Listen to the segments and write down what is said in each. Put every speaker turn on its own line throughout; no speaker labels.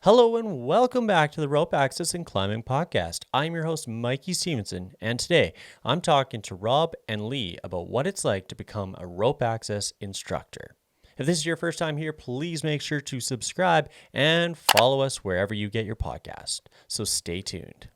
Hello and welcome back to the Rope Access and Climbing Podcast. I'm your host, Mikey Stevenson, and today I'm talking to Rob and Leigh about what it's like to become a rope access instructor. If this is your first time here, please make sure to subscribe and follow us wherever you get your podcast. So stay tuned.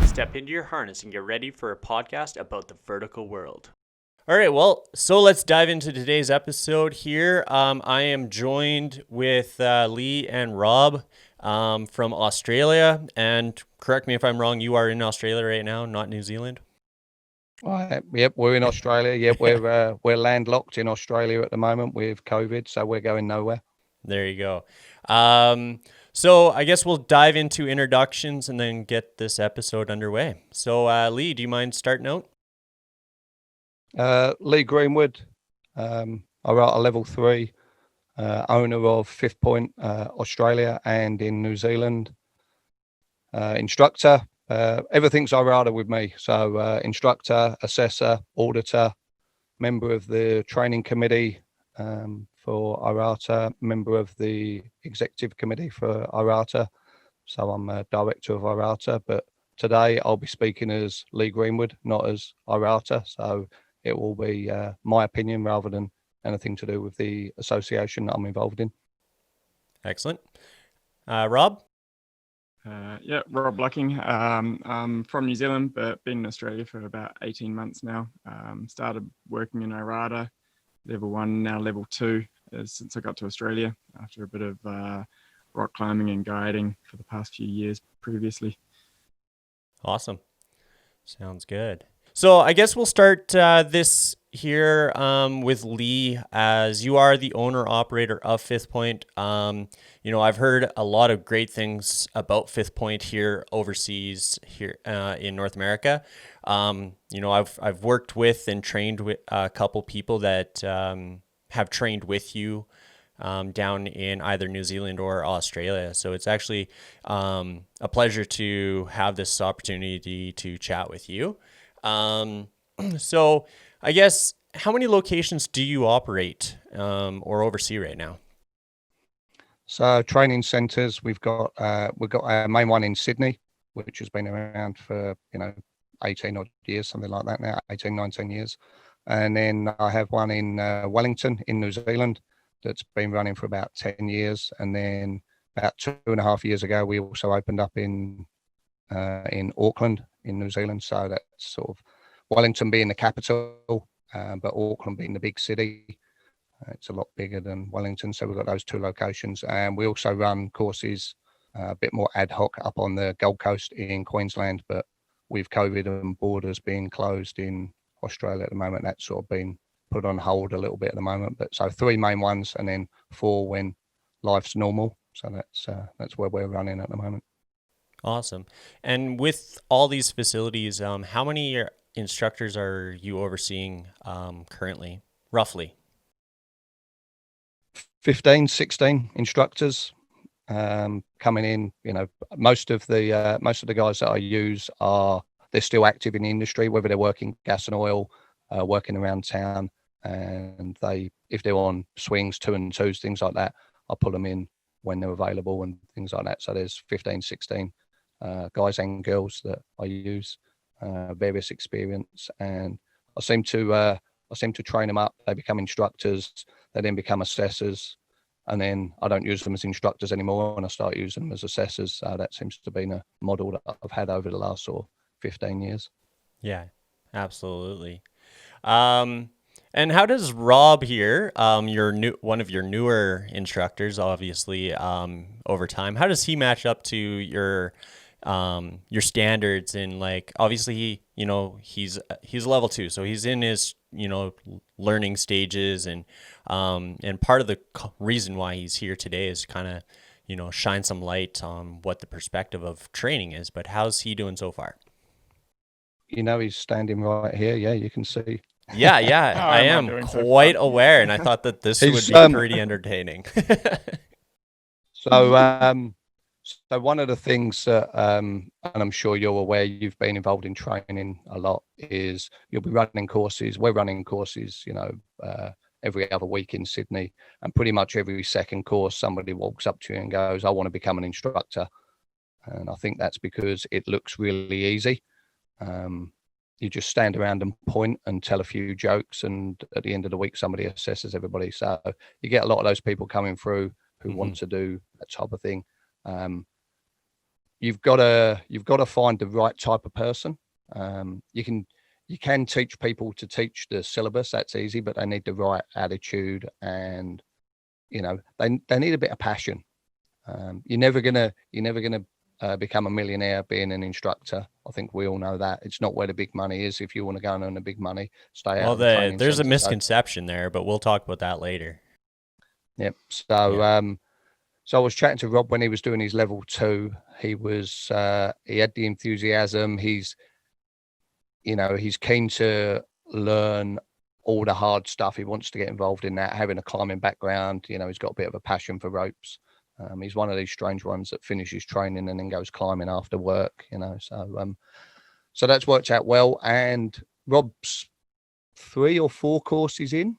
Step into your harness and get ready for a podcast about the vertical world. All right, well, so let's dive into today's episode here. I am joined with Leigh and Rob from Australia. And correct me if I'm wrong, you are in Australia right now, not New Zealand?
Yep, we're in Australia. Yep, we're landlocked in Australia at the moment with COVID, so we're going nowhere.
There you go. So I guess we'll dive into introductions and then get this episode underway. So Leigh, do you mind starting out?
Leigh Greenwood, IRATA level 3, owner of Fifth Point Australia and in New Zealand. Instructor, everything's IRATA with me. So instructor, assessor, auditor, member of the training committee for IRATA, member of the executive committee for IRATA. So I'm a director of IRATA, but today I'll be speaking as Leigh Greenwood, not as IRATA. So it will be my opinion rather than anything to do with the association that I'm involved in.
Excellent. Rob?
Rob Lucking. I'm from New Zealand, but been in Australia for about 18 months now. Started working in IRATA, level 1, now level 2, since I got to Australia after a bit of rock climbing and guiding for the past few years previously.
Awesome. Sounds good. So I guess we'll start this here with Leigh, as you are the owner-operator of Fifth Point. I've heard a lot of great things about Fifth Point here overseas, here in North America. I've worked with and trained with a couple people that have trained with you down in either New Zealand or Australia. So it's actually a pleasure to have this opportunity to chat with you. So I guess, how many locations do you operate or oversee right now?
So training centres, we've got our main one in Sydney, which has been around for 18 odd years, something like that now, 18, 19 years. And then I have one in Wellington in New Zealand that's been running for about 10 years. And then about 2.5 years ago, we also opened up in Auckland in New Zealand. So that's sort of Wellington being the capital, but Auckland being the big city. It's a lot bigger than Wellington. So we've got those two locations. And we also run courses a bit more ad hoc up on the Gold Coast in Queensland. But with COVID and borders being closed in Australia at the moment, that's sort of been put on hold a little bit at the moment. But so 3 main ones and then 4 when life's normal. So that's where we're running at the moment.
Awesome. And with all these facilities, how many instructors are you overseeing currently, roughly?
15, 16 instructors coming in. Most of the guys that I use they're still active in the industry, whether they're working gas and oil, working around town, and if they're on swings, 2 and 2s, things like that, I put them in when they're available and things like that. So there's 15, 16 guys and girls that I use, various experience, and I seem to train them up. They become instructors, they then become assessors, and then I don't use them as instructors anymore and I start using them as assessors. So that seems to be a model that I've had over the last sort of 15 years.
Yeah, absolutely. And how does Rob here, one of your newer instructors, obviously, over time, how does he match up to your standards? And like, obviously, he's level 2, so he's in his learning stages, and part of the reason why he's here today is kind of shine some light on what the perspective of training is. But how's he doing so far?
He's standing right here. Yeah, you can see.
Yeah, I am quite aware, and I thought that this would be pretty entertaining.
So So one of the things that, and I'm sure you're aware, you've been involved in training a lot, is you'll be running courses. We're running courses, every other week in Sydney, and pretty much every second course, somebody walks up to you and goes, "I want to become an instructor." And I think that's because it looks really easy. You just stand around and point and tell a few jokes, and at the end of the week, somebody assesses everybody. So you get a lot of those people coming through who want to do that type of thing. You've got to find the right type of person. You can teach people to teach the syllabus. That's easy, but they need the right attitude, and they need a bit of passion. You're never gonna become a millionaire being an instructor. I think we all know that. It's not where the big money is. If you want to go and earn the big money, stay out of the training
there's a
centre.
misconception there, but we'll talk about that later.
Yep. So I was chatting to Rob when he was doing his level 2. He had the enthusiasm. He's keen to learn all the hard stuff. He wants to get involved in that, having a climbing background. He's got a bit of a passion for ropes. He's one of these strange ones that finishes training and then goes climbing after work, so that's worked out well. And Rob's 3 or 4 courses in.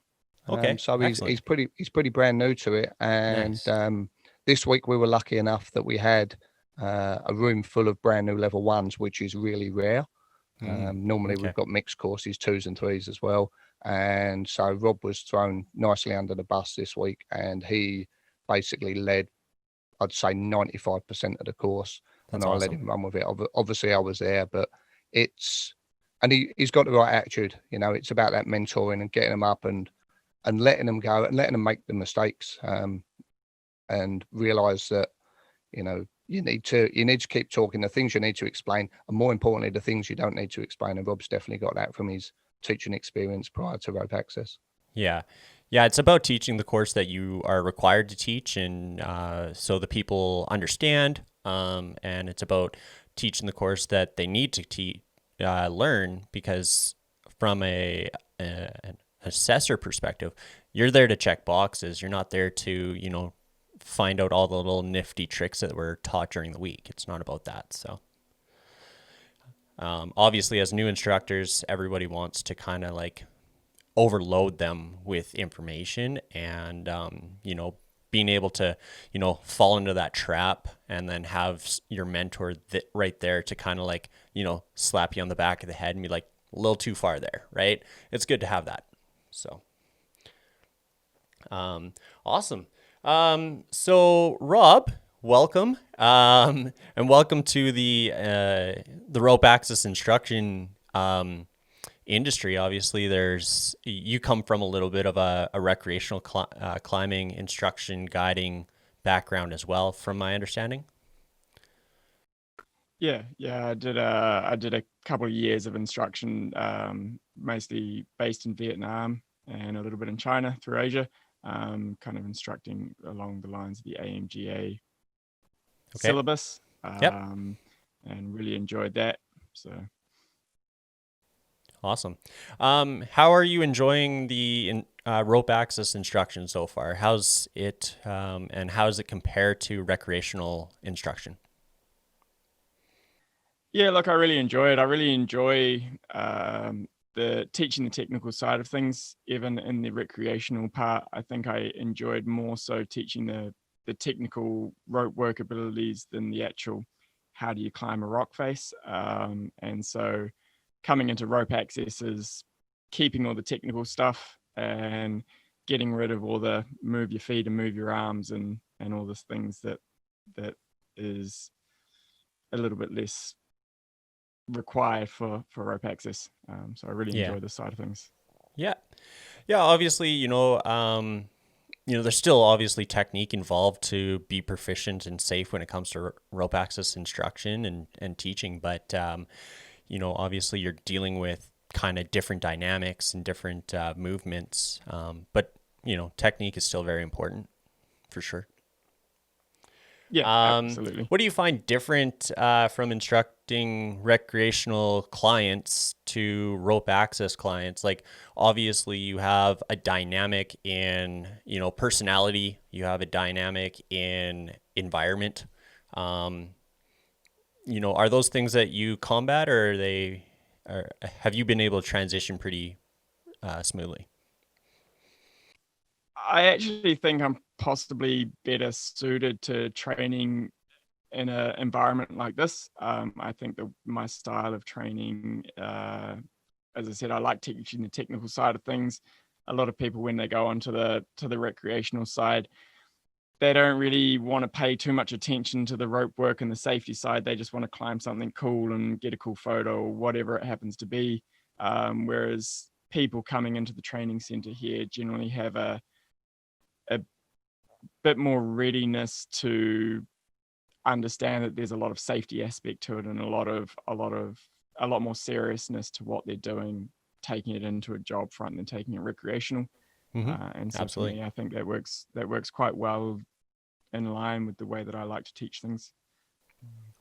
Okay.
So he's pretty brand new to it. And
Nice.
This week we were lucky enough that we had a room full of brand new level 1s, which is really rare. Normally
okay.
we've got mixed courses, 2s and 3s as well. And so Rob was thrown nicely under the bus this week, and he basically led, I'd say, 95% of the course.
That's
and I let him run with it. Obviously I was there, but he's got the right attitude. It's about that mentoring and getting them up and letting them go and letting them make the mistakes, and realize that, you need to keep talking. The things you need to explain, and more importantly, the things you don't need to explain. And Rob's definitely got that from his teaching experience prior to rope access.
Yeah. Yeah, it's about teaching the course that you are required to teach, and so the people understand, and it's about teaching the course that they need to learn, because from an assessor perspective, you're there to check boxes. You're not there to, find out all the little nifty tricks that were taught during the week. It's not about that. So obviously, as new instructors, everybody wants to kind of like overload them with information, and being able to fall into that trap, and then have your mentor right there to kind of like slap you on the back of the head and be like, a little too far there, right? It's good to have that. So awesome. So Rob, welcome, and welcome to the rope access instruction industry. Obviously, you come from a little bit of a recreational climbing instruction guiding background as well, from my understanding.
Yeah. I did a couple of years of instruction, mostly based in Vietnam and a little bit in China through Asia. Kind of instructing along the lines of the AMGA syllabus, and really enjoyed that. So
awesome. How are you enjoying the rope access instruction so far? How's it, and how does it compare to recreational instruction?
Yeah, look, I really enjoy it. I really enjoy the teaching the technical side of things. Even in the recreational part, I think I enjoyed more so teaching the technical rope work abilities than the actual how do you climb a rock face. And so coming into rope access is keeping all the technical stuff and getting rid of all the move your feet and move your arms and all those things that is a little bit less required for rope access. So I really enjoy this side of things.
Yeah. Obviously, there's still obviously technique involved to be proficient and safe when it comes to rope access instruction and teaching. But, obviously you're dealing with kind of different dynamics and different movements. But, technique is still very important for sure.
Yeah, absolutely.
What do you find different from instructing recreational clients to rope access clients? Like, obviously, you have a dynamic in, personality. You have a dynamic in environment. Um, are those things that you combat, or have you been able to transition pretty smoothly?
I actually think I'm possibly better suited to training in an environment like this. I think that my style of training, as I said, I like teaching the technical side of things. A lot of people, when they go onto the recreational side, they don't really want to pay too much attention to the rope work and the safety side. They just want to climb something cool and get a cool photo or whatever it happens to be. Whereas people coming into the training center here generally have a bit more readiness to understand that there's a lot of safety aspect to it and a lot more seriousness to what they're doing, taking it into a job front than taking it recreational. And so
Absolutely.
for me, I think that works quite well in line with the way that I like to teach things.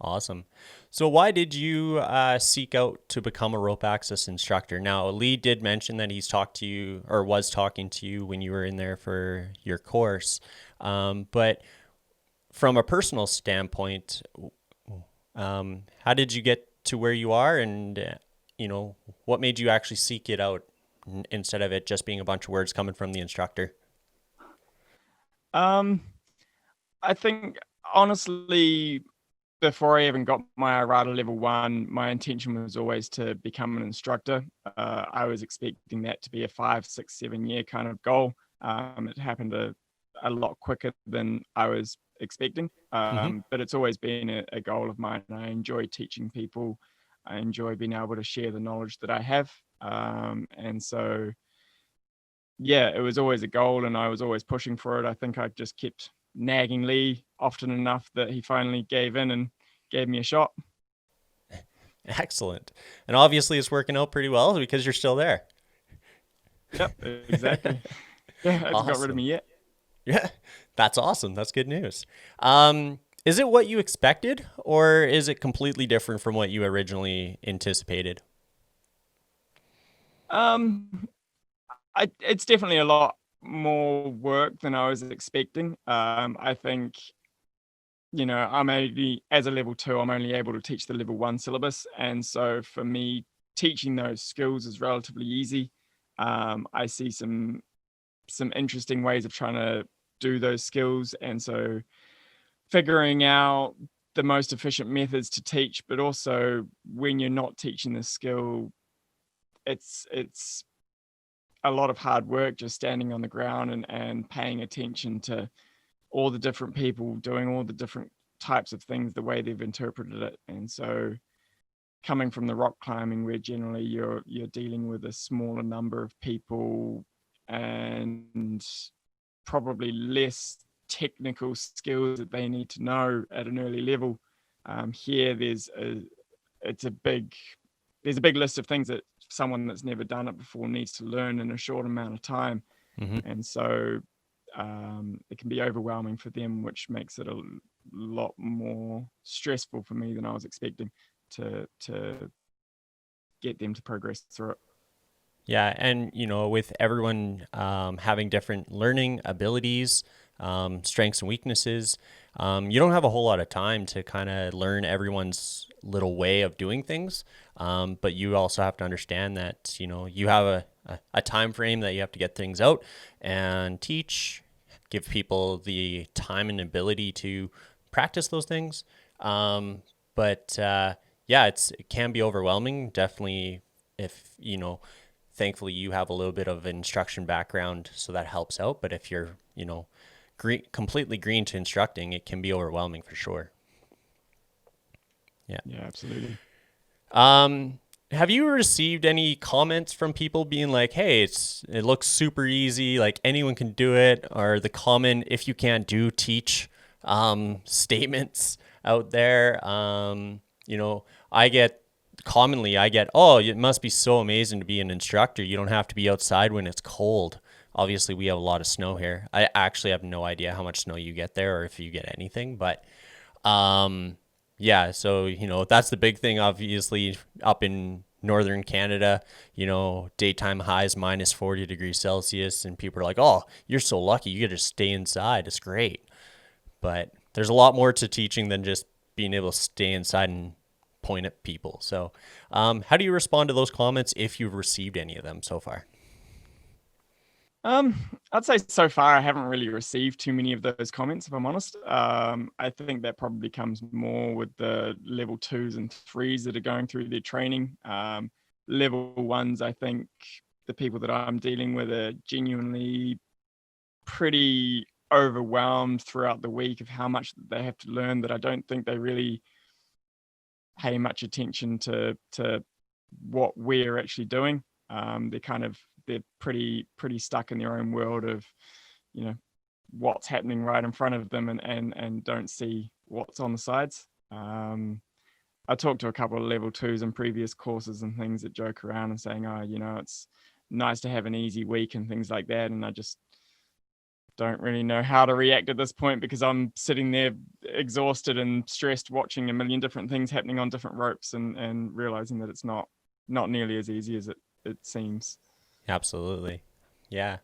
Awesome. So why did you seek out to become a rope access instructor? Now, Leigh did mention that he's talked to you or was talking to you when you were in there for your course. But from a personal standpoint, how did you get to where you are, and what made you actually seek it out instead of it just being a bunch of words coming from the instructor?
I think honestly, before I even got my IRADA level 1, my intention was always to become an instructor. I was expecting that to be a 5, 6, 7 year kind of goal. It happened a lot quicker than I was expecting, but it's always been a goal of mine. I enjoy teaching people. I enjoy being able to share the knowledge that I have. And so, yeah, it was always a goal and I was always pushing for it. I think I just kept nagging Leigh often enough that he finally gave in and gave me a shot.
Excellent. And obviously it's working out pretty well because you're still there.
Yep, exactly. Yeah, it hasn't got rid of me yet.
Yeah, that's awesome. That's good news. Is it what you expected, or is it completely different from what you originally anticipated?
It's definitely a lot more work than I was expecting. I think, I'm only, as a level 2, I'm only able to teach the level 1 syllabus. And so for me, teaching those skills is relatively easy. I see some interesting ways of trying to do those skills. And so figuring out the most efficient methods to teach, but also when you're not teaching the skill, it's a lot of hard work just standing on the ground and paying attention to all the different people doing all the different types of things the way they've interpreted it. And so coming from the rock climbing, where generally you're dealing with a smaller number of people and probably less technical skills that they need to know at an early level, here there's a big list of things that someone that's never done it before needs to learn in a short amount of time. And so it can be overwhelming for them, which makes it a lot more stressful for me than I was expecting to get them to progress through it.
Yeah, and with everyone having different learning abilities, strengths and weaknesses, you don't have a whole lot of time to kind of learn everyone's little way of doing things. But you also have to understand that you have a time frame that you have to get things out and teach, give people the time and ability to practice those things. But yeah, it can be overwhelming. Definitely, if thankfully you have a little bit of instruction background, so that helps out. But if you're completely green to instructing, it can be overwhelming for sure. Yeah,
absolutely.
Have you received any comments from people being like, hey, it looks super easy, like anyone can do it, or the common if you can't do teach statements out there? I get oh, it must be so amazing to be an instructor, you don't have to be outside when it's cold. Obviously we have a lot of snow here. I actually have no idea how much snow you get there or if you get anything, but yeah, so that's the big thing. Obviously up in northern Canada, daytime highs minus 40 degrees Celsius, and people are like, oh, you're so lucky, you get to stay inside, it's great. But there's a lot more to teaching than just being able to stay inside and point at people. So, how do you respond to those comments if you've received any of them so far?
I'd say so far I haven't really received too many of those comments, if I'm honest. I think that probably comes more with the level 2s and 3s that are going through their training. Level 1s, I think the people that I'm dealing with are genuinely pretty overwhelmed throughout the week of how much they have to learn, that I don't think they really pay much attention to what we're actually doing. They're pretty stuck in their own world of, what's happening right in front of them, and don't see what's on the sides. I talked to a couple of level 2s in previous courses and things that joke around and saying, it's nice to have an easy week and things like that. And I just don't really know how to react at this point, because I'm sitting there exhausted and stressed, watching a million different things happening on different ropes, and realizing that it's not nearly as easy as it seems.
Absolutely. Yeah.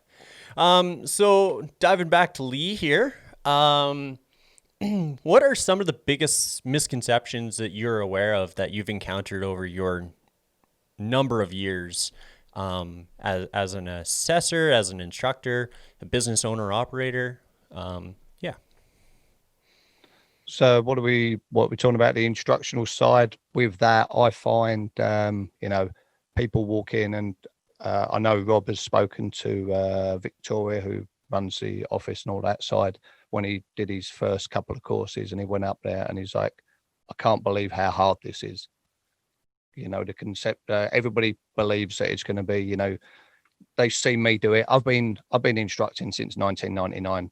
So diving back to Leigh here, what are some of the biggest misconceptions that you're aware of that you've encountered over your number of years as an assessor, as an instructor, a business owner, operator? Yeah.
So what are we talking about, the instructional side? With that, I find people walk in, and I know Rob has spoken to Victoria, who runs the office and all that side, when he did his first couple of courses, and he went up there and he's like, I can't believe how hard this is. The concept, everybody believes that it's going to be, they see me do it. I've been instructing since 1999,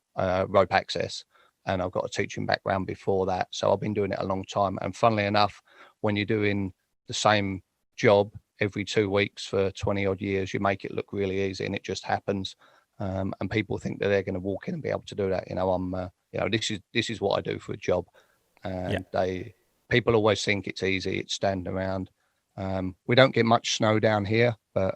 rope access, and I've got a teaching background before that. So I've been doing it a long time. And funnily enough, when you're doing the same job every 2 weeks for 20 odd years, you make it look really easy, and it just happens. And people think that they're going to walk in and be able to do that. This is what I do for a job. And people always think it's easy. It's standing around. We don't get much snow down here, but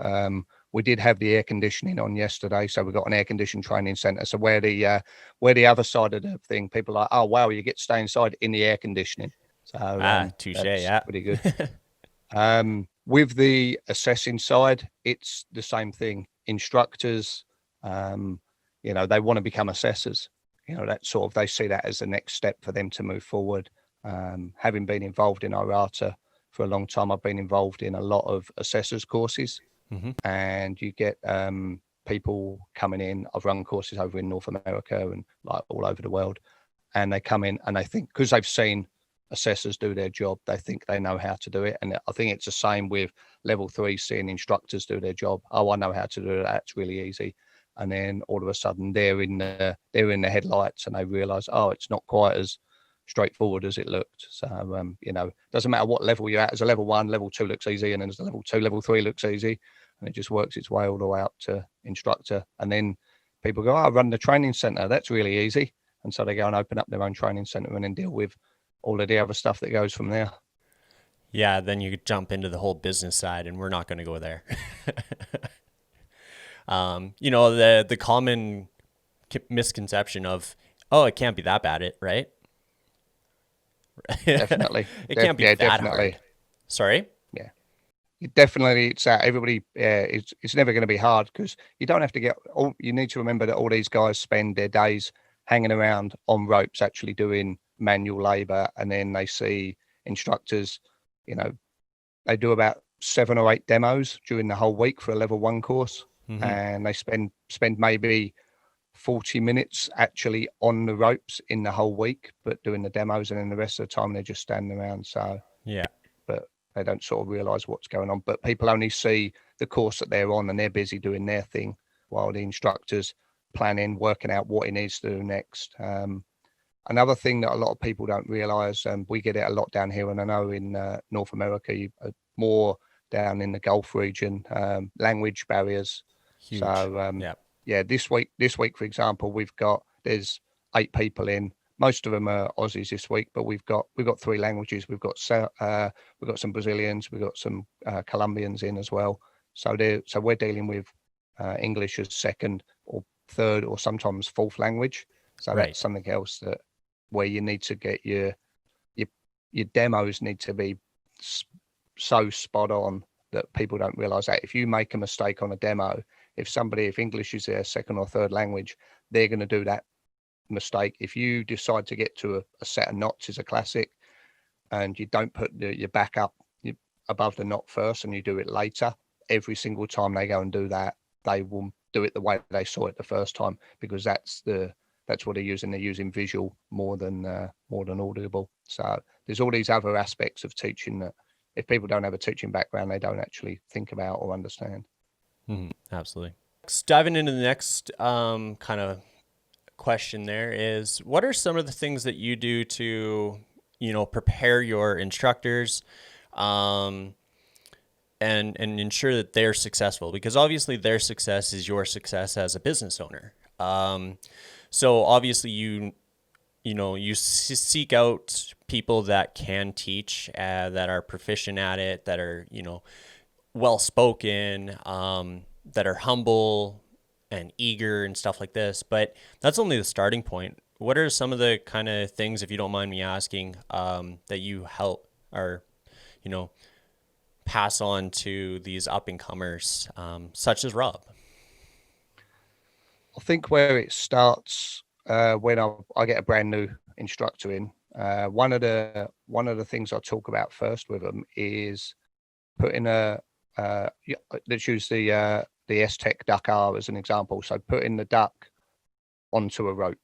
we did have the air conditioning on yesterday, so we've got an air conditioned training centre. So where the other side of the thing, people are like, oh wow, you get to stay inside in the air conditioning. So
touche,
that's
yeah,
pretty good. With the assessing side, it's the same thing. Instructors, they want to become assessors. That sort of, they see that as the next step for them to move forward. Having been involved in IRATA for a long time, I've been involved in a lot of assessors courses, and you get people coming in. I've run courses over in North America and like all over the world, and they come in and they think, because they've seen assessors do their job, they think they know how to do it. And I think it's the same with level 3, seeing instructors do their job. Oh, I know how to do that. It's really easy. And then all of a sudden they're in the headlights, and they realize, oh, it's not quite as straightforward as it looked. So doesn't matter what level you're at. As a level 1, level 2 looks easy, and then as a level 2, level 3 looks easy, and it just works its way all the way up to instructor. And then people go, oh, I run the training center, that's really easy. And so they go and open up their own training center and then deal with all of the other stuff that goes from there.
Yeah, then you jump into the whole business side, and we're not going to go there. The common misconception of, oh, it can't be that bad, right?
Definitely.
It can't be that
definitely
hard. Sorry?
Yeah. Definitely, it's everybody. It's never going to be hard, because you don't have to get. You need to remember that all these guys spend their days hanging around on ropes, actually doing manual labor, and then they see instructors. They do about 7 or 8 demos during the whole week for a level 1 course, and they spend maybe 40 minutes actually on the ropes in the whole week, but doing the demos, and then the rest of the time they're just standing around. So
yeah,
but they don't sort of realize what's going on. But people only see the course that they're on, and they're busy doing their thing, while the instructor's planning, working out what he needs to do next. Another thing that a lot of people don't realize, we get it a lot down here, and I know in North America, more down in the Gulf region, language barriers.
huge.
So this week, for example, there's 8 people in. Most of them are Aussies this week, but we've got 3 languages. We've got some Brazilians, we've got some Colombians in as well. So we're dealing with English as second or third or sometimes fourth language. So
Right.
That's something else that where you need to get your demos need to be so spot on that people don't realize that if you make a mistake on a demo, if English is their second or third language, they're going to do that mistake. If you decide to get to a set of knots is a classic, and you don't put your back up above the knot first and you do it later, every single time they go and do that, they will do it the way they saw it the first time, because that's what they're using. They're using visual more than audible. So there's all these other aspects of teaching that if people don't have a teaching background, they don't actually think about or understand.
Absolutely. Diving into the next kind of question there is, what are some of the things that you do to, prepare your instructors and ensure that they're successful? Because obviously their success is your success as a business owner. So obviously you seek out people that can teach, that are proficient at it, that are, well-spoken, that are humble and eager and stuff like this. But that's only the starting point. What are some of the kind of things, if you don't mind me asking, that you help or, pass on to these up-and-comers, such as Rob?
I think where it starts when I get a brand new instructor in, one of the things I talk about first with them is putting let's use the S-Tech Duck R as an example. So putting the duck onto a rope.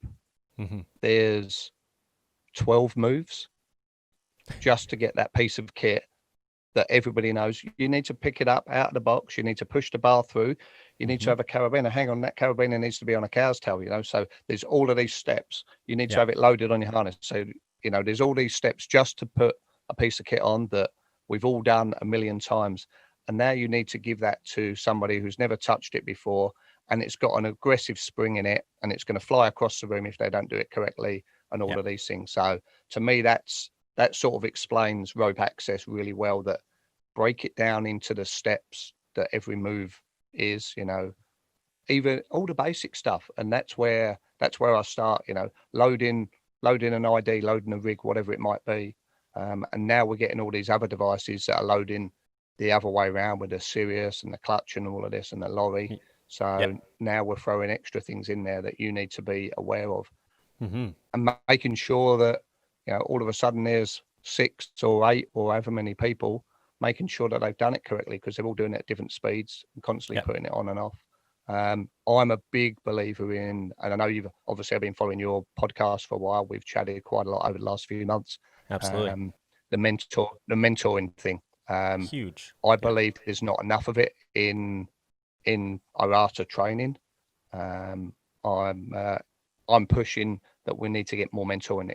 Mm-hmm.
There's 12 moves just to get that piece of kit that everybody knows. You need to pick it up out of the box. You need to push the bar through. You need to have a carabiner. Hang on, that carabiner needs to be on a cow's tail, So there's all of these steps. You need to have it loaded on your harness. So, there's all these steps just to put a piece of kit on that we've all done a million times. And now you need to give that to somebody who's never touched it before, and it's got an aggressive spring in it, and it's going to fly across the room if they don't do it correctly, and all of these things. So to me, that sort of explains rope access really well, that break it down into the steps that every move is, even all the basic stuff. And that's where I start, loading an ID, loading a rig, whatever it might be. And now we're getting all these other devices that are loading the other way around with the Sirius and the clutch and all of this and the lorry. So now we're throwing extra things in there that you need to be aware of, and making sure that, all of a sudden there's 6 or 8 or however many people, making sure that they've done it correctly, because they're all doing it at different speeds and constantly putting it on and off. I'm a big believer in, and I know I've been following your podcast for a while. We've chatted quite a lot over the last few months.
Absolutely.
The mentoring thing.
Huge.
I believe there's not enough of it in IRATA training. I'm pushing that we need to get more mentoring.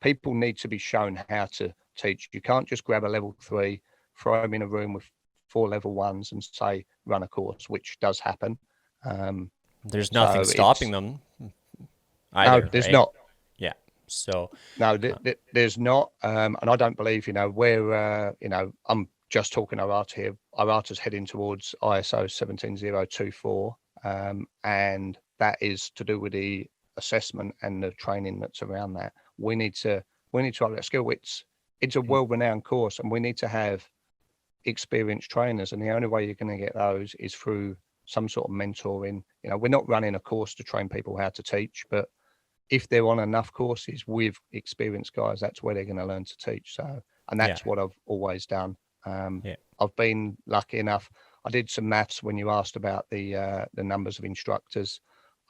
People need to be shown how to teach. You can't just grab a level 3, throw them in a room with 4 level 1s and say, run a course, which does happen.
There's nothing stopping them either.
No, there's
right?
not.
Yeah. So
no, there's not. And I don't believe, where, I'm just talking IRATA here. IRATA's heading towards ISO 17024. And that is to do with the assessment and the training that's around that. We need to have that skill. It's a world-renowned course, and we need to have experienced trainers, and the only way you're going to get those is through some sort of mentoring. We're not running a course to train people how to teach, but if they're on enough courses with experienced guys, that's where they're going to learn to teach. So, and that's what I've always done. I've been lucky enough. I did some maths when you asked about the numbers of instructors.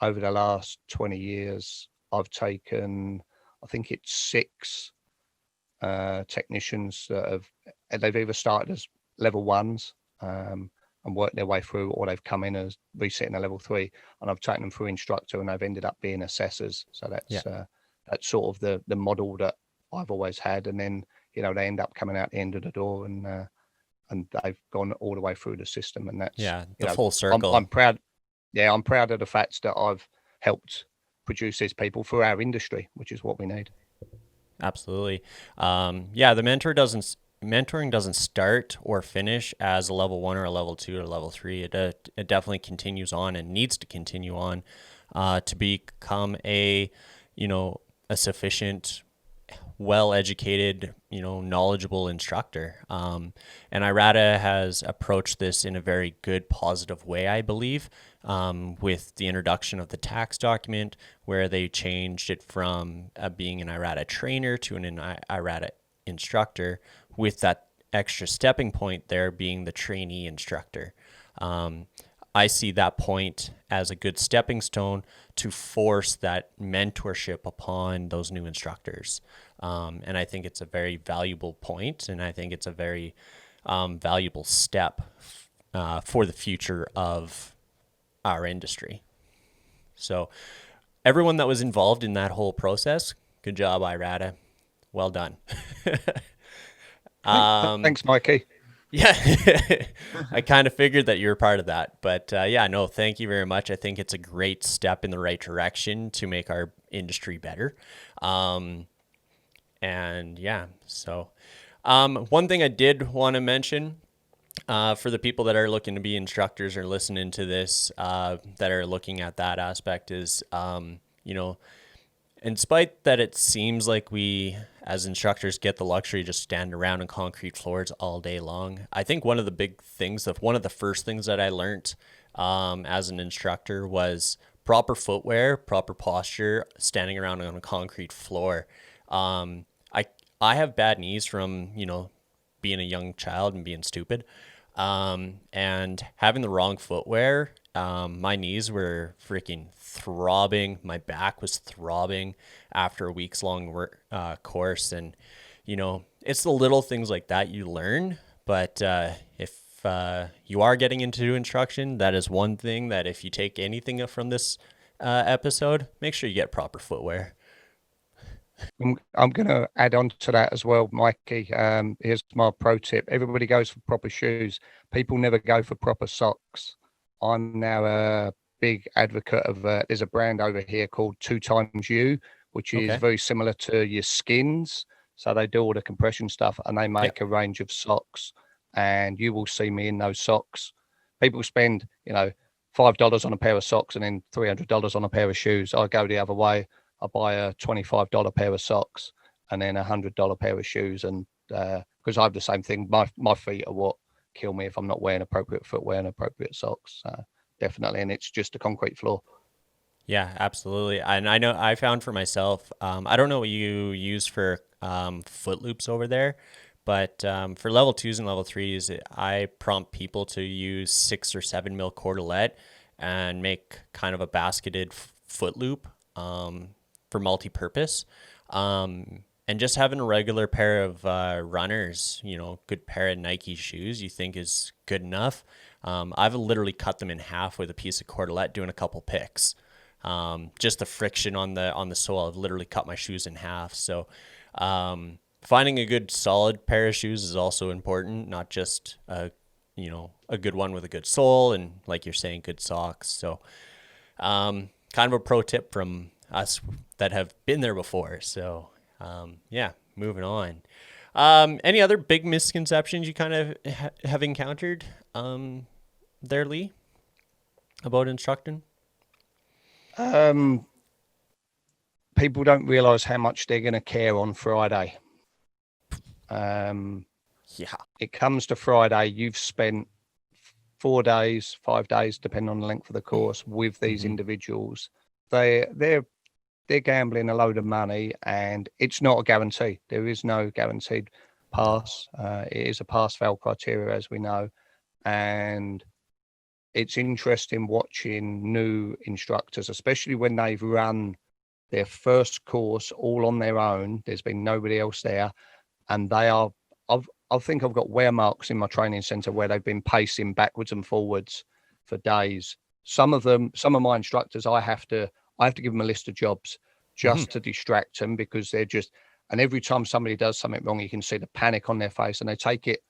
Over the last 20 years, I've taken, I think it's 6 technicians that they've either started as level 1s and worked their way through, or they've come in as resetting a level 3, and I've taken them through instructor, and they've ended up being assessors. So that's sort of the model that I've always had. And then they end up coming out the end of the door, and they've gone all the way through the system. And that's
the full circle.
I'm proud. Yeah, I'm proud of the fact that I've helped produce these people for our industry, which is what we need.
Absolutely. The mentoring doesn't start or finish as a level 1 or a level 2 or a level 3. It definitely continues on and needs to continue on to become a a sufficient, well-educated, knowledgeable instructor. And IRATA has approached this in a very good, positive way, I believe, with the introduction of the tax document, where they changed it from being an IRATA trainer to an IRATA instructor, with that extra stepping point there being the trainee instructor. I see that point as a good stepping stone to force that mentorship upon those new instructors. And I think it's a very valuable point, and I think it's a very valuable step for the future of our industry. So everyone that was involved in that whole process, good job, IRATA. Well done.
Thanks, Mikey.
Yeah, I kind of figured that you were part of that, but yeah, no, thank you very much. I think it's a great step in the right direction to make our industry better. And yeah, so one thing I did want to mention for the people that are looking to be instructors or listening to this, that are looking at that aspect is, in spite that it seems like we as instructors get the luxury to just stand around on concrete floors all day long, I think one of the big things, one of the first things that I learned as an instructor was proper footwear, proper posture, standing around on a concrete floor. I have bad knees from, being a young child and being stupid. And having the wrong footwear, my knees were freaking throbbing. My back was throbbing after a week's long course. And, it's the little things like that you learn. But if you are getting into instruction, that is one thing that if you take anything from this episode, make sure you get proper footwear.
I'm going to add on to that as well, Mikey. Here's my pro tip. Everybody goes for proper shoes. People never go for proper socks. I'm now a big advocate of, there's a brand over here called 2XU, which is very similar to your Skins. So they do all the compression stuff and they make a range of socks, and you will see me in those socks. People spend, $5 on a pair of socks and then $300 on a pair of shoes. I go the other way. I buy a $25 pair of socks and then $100 pair of shoes. And because I have the same thing, my feet are what kill me if I'm not wearing appropriate footwear and appropriate socks. Definitely. And it's just a concrete floor.
Yeah, absolutely. And I know I found for myself, I don't know what you use for foot loops over there, but for level 2s and level 3s, I prompt people to use 6 or 7 mil cordelette and make kind of a basketed foot loop for multi-purpose, and just having a regular pair of runners, good pair of Nike shoes, you think is good enough. I've literally cut them in half with a piece of cordelette doing a couple picks. Just the friction on the sole, I've literally cut my shoes in half. So finding a good solid pair of shoes is also important, not just a good one with a good sole and, like you're saying, good socks. So kind of a pro tip from us that have been there before. So yeah, moving on. Any other big misconceptions you kind of have encountered there, Leigh, about instructing?
People don't realize how much they're going to care on Friday.
Yeah,
it comes to Friday, you've spent 4 days, 5 days, depending on the length of the course, with these individuals. They're gambling a load of money, and it's not a guarantee. There is no guaranteed pass. It is a pass-fail criteria, as we know. And it's interesting watching new instructors, especially when they've run their first course all on their own. There's been nobody else there, and I think I've got wear marks in my training center where they've been pacing backwards and forwards for days. Some of my instructors, I have to give them a list of jobs just to distract them, because and every time somebody does something wrong, you can see the panic on their face, and they take it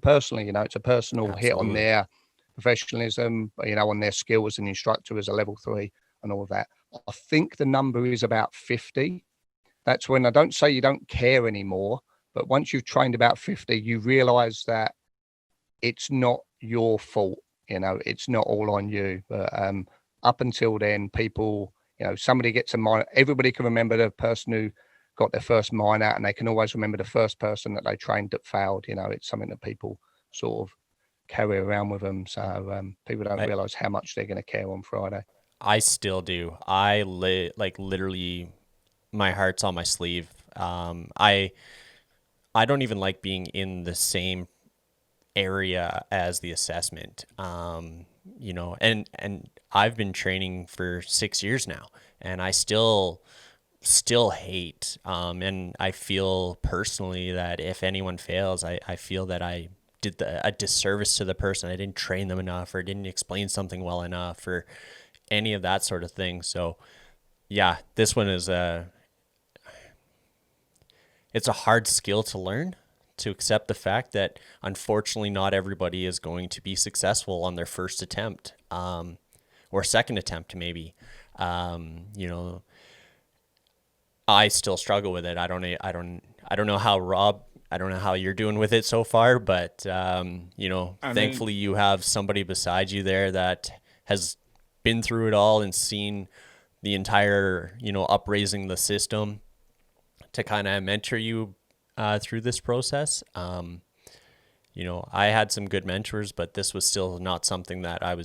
personally. It's a personal hit on their professionalism, on their skill as an instructor, as a level 3 and all of that. I think the number is about 50. That's when I don't say you don't care anymore, but once you've trained about 50, you realize that it's not your fault. It's not all on you. But up until then, people, You know, somebody gets a mine, everybody can remember the person who got their first mine out, and they can always remember the first person that they trained that failed. You know, it's something that people sort of carry around with them. So people don't realize how much they're going to care on Friday.
I still do. Like literally, my heart's on my sleeve. I don't even like being in the same area as the assessment. You know, and I've been training for 6 years now, and I still hate. And I feel personally that if anyone fails, I feel that I did a disservice to the person. I didn't train them enough, or didn't explain something well enough, or any of that sort of thing. So yeah, this one is it's a hard skill to learn, to accept the fact that unfortunately not everybody is going to be successful on their first attempt, or second attempt maybe. You know, I still struggle with it. I don't know how, Rob, I don't know how you're doing with it so far, but you know, thankfully you have somebody beside you there that has been through it all and seen the entire, you know, upraising the system to kind of mentor you through this process. You know, I had some good mentors, but this was still not something that I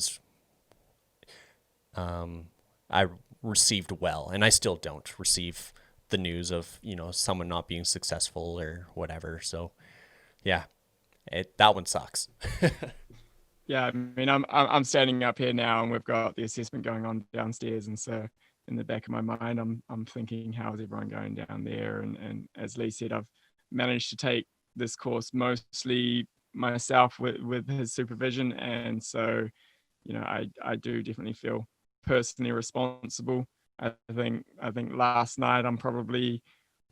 received well, and I still don't receive the news of, you know, someone not being successful or whatever. So yeah, that one sucks.
Yeah, I mean, I'm standing up here now, and we've got the assessment going on downstairs, and so in the back of my mind, I'm thinking, how's everyone going down there? And as Leigh said, I've managed to take this course mostly myself with his supervision, and so, you know, I do definitely feel personally responsible. I think last night I'm probably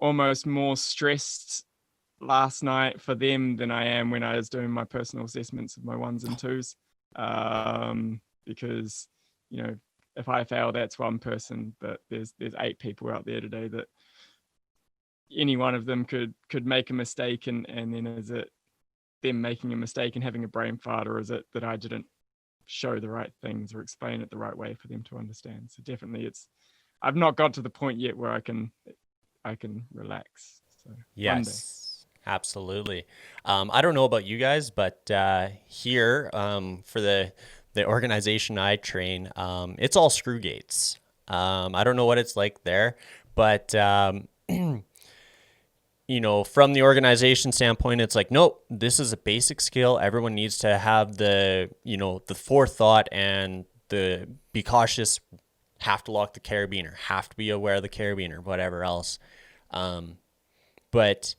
almost more stressed last night for them than I am when I was doing my personal assessments of my 1s and 2s, because, you know, if I fail, that's one person, but there's 8 people out there today that any one of them could make a mistake, and then is it them making a mistake and having a brain fart, or is it that I didn't show the right things or explain it the right way for them to understand? So definitely I've not got to the point yet where I can relax. So
yes, absolutely. I don't know about you guys, but here, for the organization I train, it's all screw gates. I don't know what it's like there, but you know, from the organization standpoint, it's like, nope, this is a basic skill. Everyone needs to have the, you know, the forethought and the be cautious, have to lock the carabiner, have to be aware of the carabiner, whatever else. But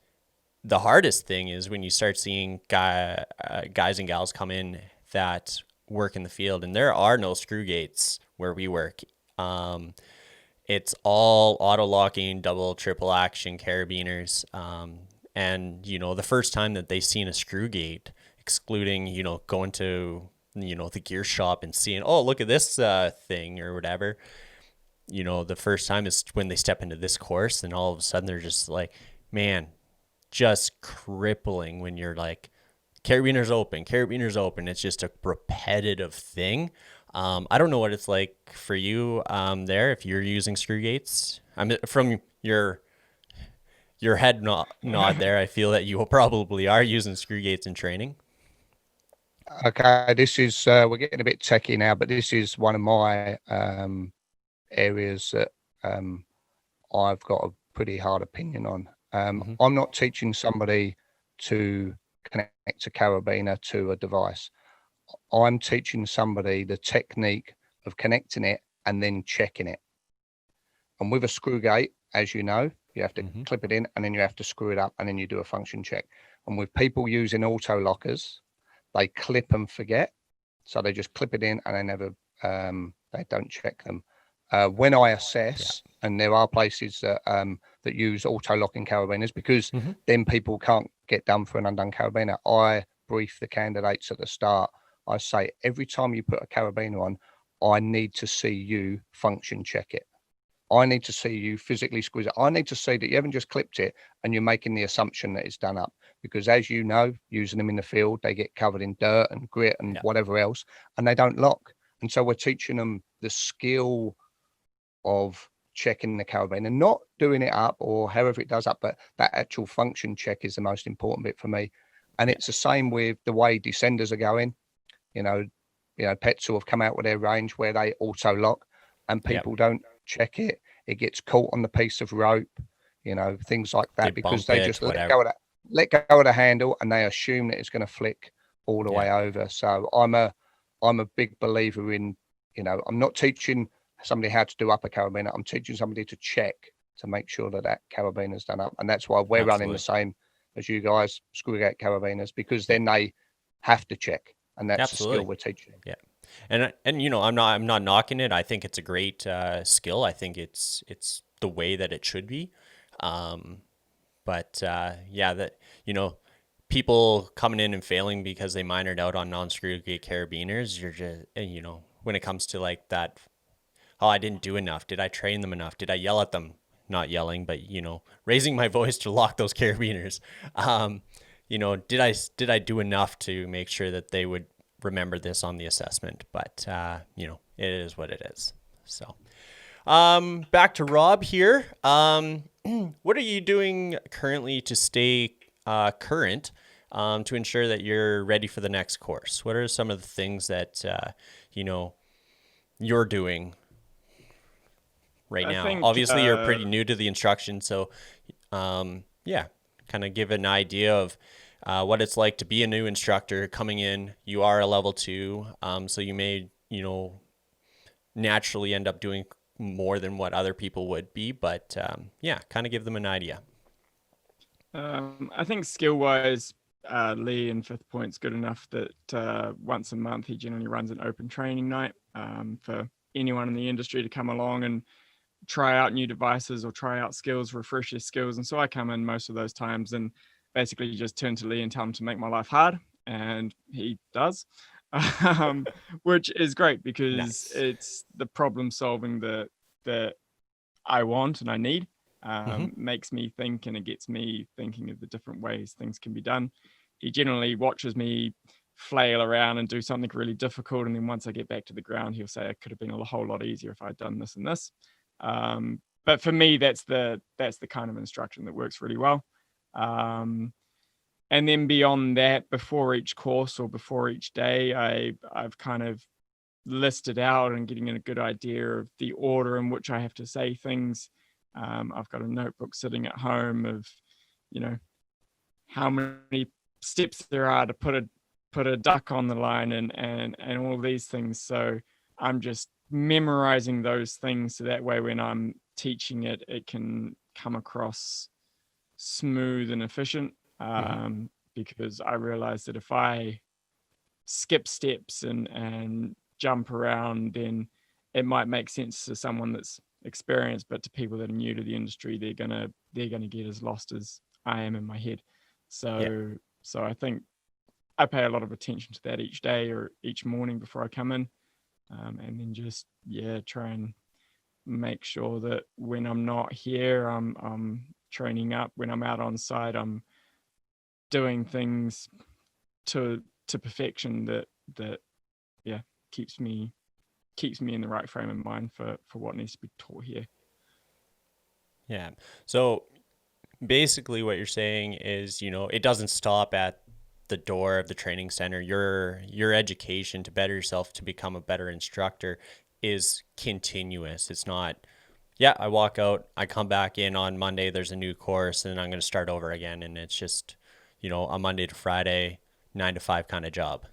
the hardest thing is when you start seeing guys and gals come in that work in the field, and there are no screw gates where we work. It's all auto locking, double, triple action carabiners. And, you know, the first time that they seen a screw gate, excluding, you know, going to, you know, the gear shop and seeing, oh, look at this thing or whatever, you know, the first time is when they step into this course, and all of a sudden they're just like, man, just crippling when you're like, carabiners open. It's just a repetitive thing. I don't know what it's like for you there, if you're using screw gates. From your head nod there, I feel that you probably are using screw gates in training.
Okay, this is we're getting a bit techie now, but this is one of my areas that I've got a pretty hard opinion on. I'm not teaching somebody to connect a carabiner to a device. I'm teaching somebody the technique of connecting it and then checking it. And with a screw gate, as you know, you have to clip it in, and then you have to screw it up, and then you do a function check. And with people using auto lockers, they clip and forget. So they just clip it in, and they never, they don't check them. When I assess, and there are places that that use auto locking carabiners, because then people can't get done for an undone carabiner, I brief the candidates at the start. I say, every time you put a carabiner on, I need to see you function check it. I need to see you physically squeeze it. I need to see that you haven't just clipped it and you're making the assumption that it's done up. Because as you know, using them in the field, they get covered in dirt and grit and whatever else, and they don't lock. And so we're teaching them the skill of checking the carabiner, not doing it up or however it does up, but that actual function check is the most important bit for me. And it's the same with the way descenders are going. You know, pets who have come out with their range where they auto lock and people don't check it. It gets caught on the piece of rope, things like that, because they just let go of the handle and they assume that it's going to flick all the way over. So I'm a big believer in, I'm not teaching somebody how to do up a carabiner. I'm teaching somebody to check to make sure that that carabiner's done up. And that's why we're running the same as you guys, screw gate carabiners, because then they have to check. And that's the skill we're teaching.
Yeah. And I'm not knocking it. I think it's a great skill. I think it's the way that it should be. But that, people coming in and failing because they minored out on non-screw gate carabiners, you're just, when it comes to like that, oh, I didn't do enough. Did I train them enough? Did I yell at them? Not yelling, but, raising my voice to lock those carabiners. Did I do enough to make sure that they would remember this on the assessment? But, it is what it is. So, back to Rob here. What are you doing currently to stay current to ensure that you're ready for the next course? What are some of the things that, you're doing right now? Obviously, you're pretty new to the instruction. So, kind of give an idea of what it's like to be a new instructor coming in. You are a level 2, so you may, naturally end up doing more than what other people would be. But kind of give them an idea.
I think skill-wise, Leigh in 5th Point's good enough that once a month he generally runs an open training night for anyone in the industry to come along and try out new devices or try out skills, refresh their skills. And so I come in most of those times and basically just turn to Leigh and tell him to make my life hard, and he does, which is great because it's the problem solving that I want and I need. Makes me think, and it gets me thinking of the different ways things can be done. He generally watches me flail around and do something really difficult, and then once I get back to the ground, he'll say it could have been a whole lot easier if I'd done this and this. But for me, that's the kind of instruction that works really well. And then beyond that, before each course or before each day, I've kind of listed out and getting a good idea of the order in which I have to say things. I've got a notebook sitting at home of, how many steps there are to put a duck on the line and all these things. So I'm just memorizing those things so that way when I'm teaching it, it can come across smooth and efficient. Because I realize that if I skip steps and jump around, then it might make sense to someone that's experienced, but to people that are new to the industry, they're gonna get as lost as I am in my head. So I think I pay a lot of attention to that each day or each morning before I come in, and then just try and make sure that when I'm not here, I'm training up. When I'm out on site, I'm doing things to perfection that keeps me in the right frame of mind for what needs to be taught here.
Yeah. So basically what you're saying is, it doesn't stop at the door of the training center. Your education to better yourself, to become a better instructor, is continuous. It's not, I walk out, I come back in on Monday, there's a new course, and I'm going to start over again. And it's just, a Monday to Friday, 9 to 5 kind of job.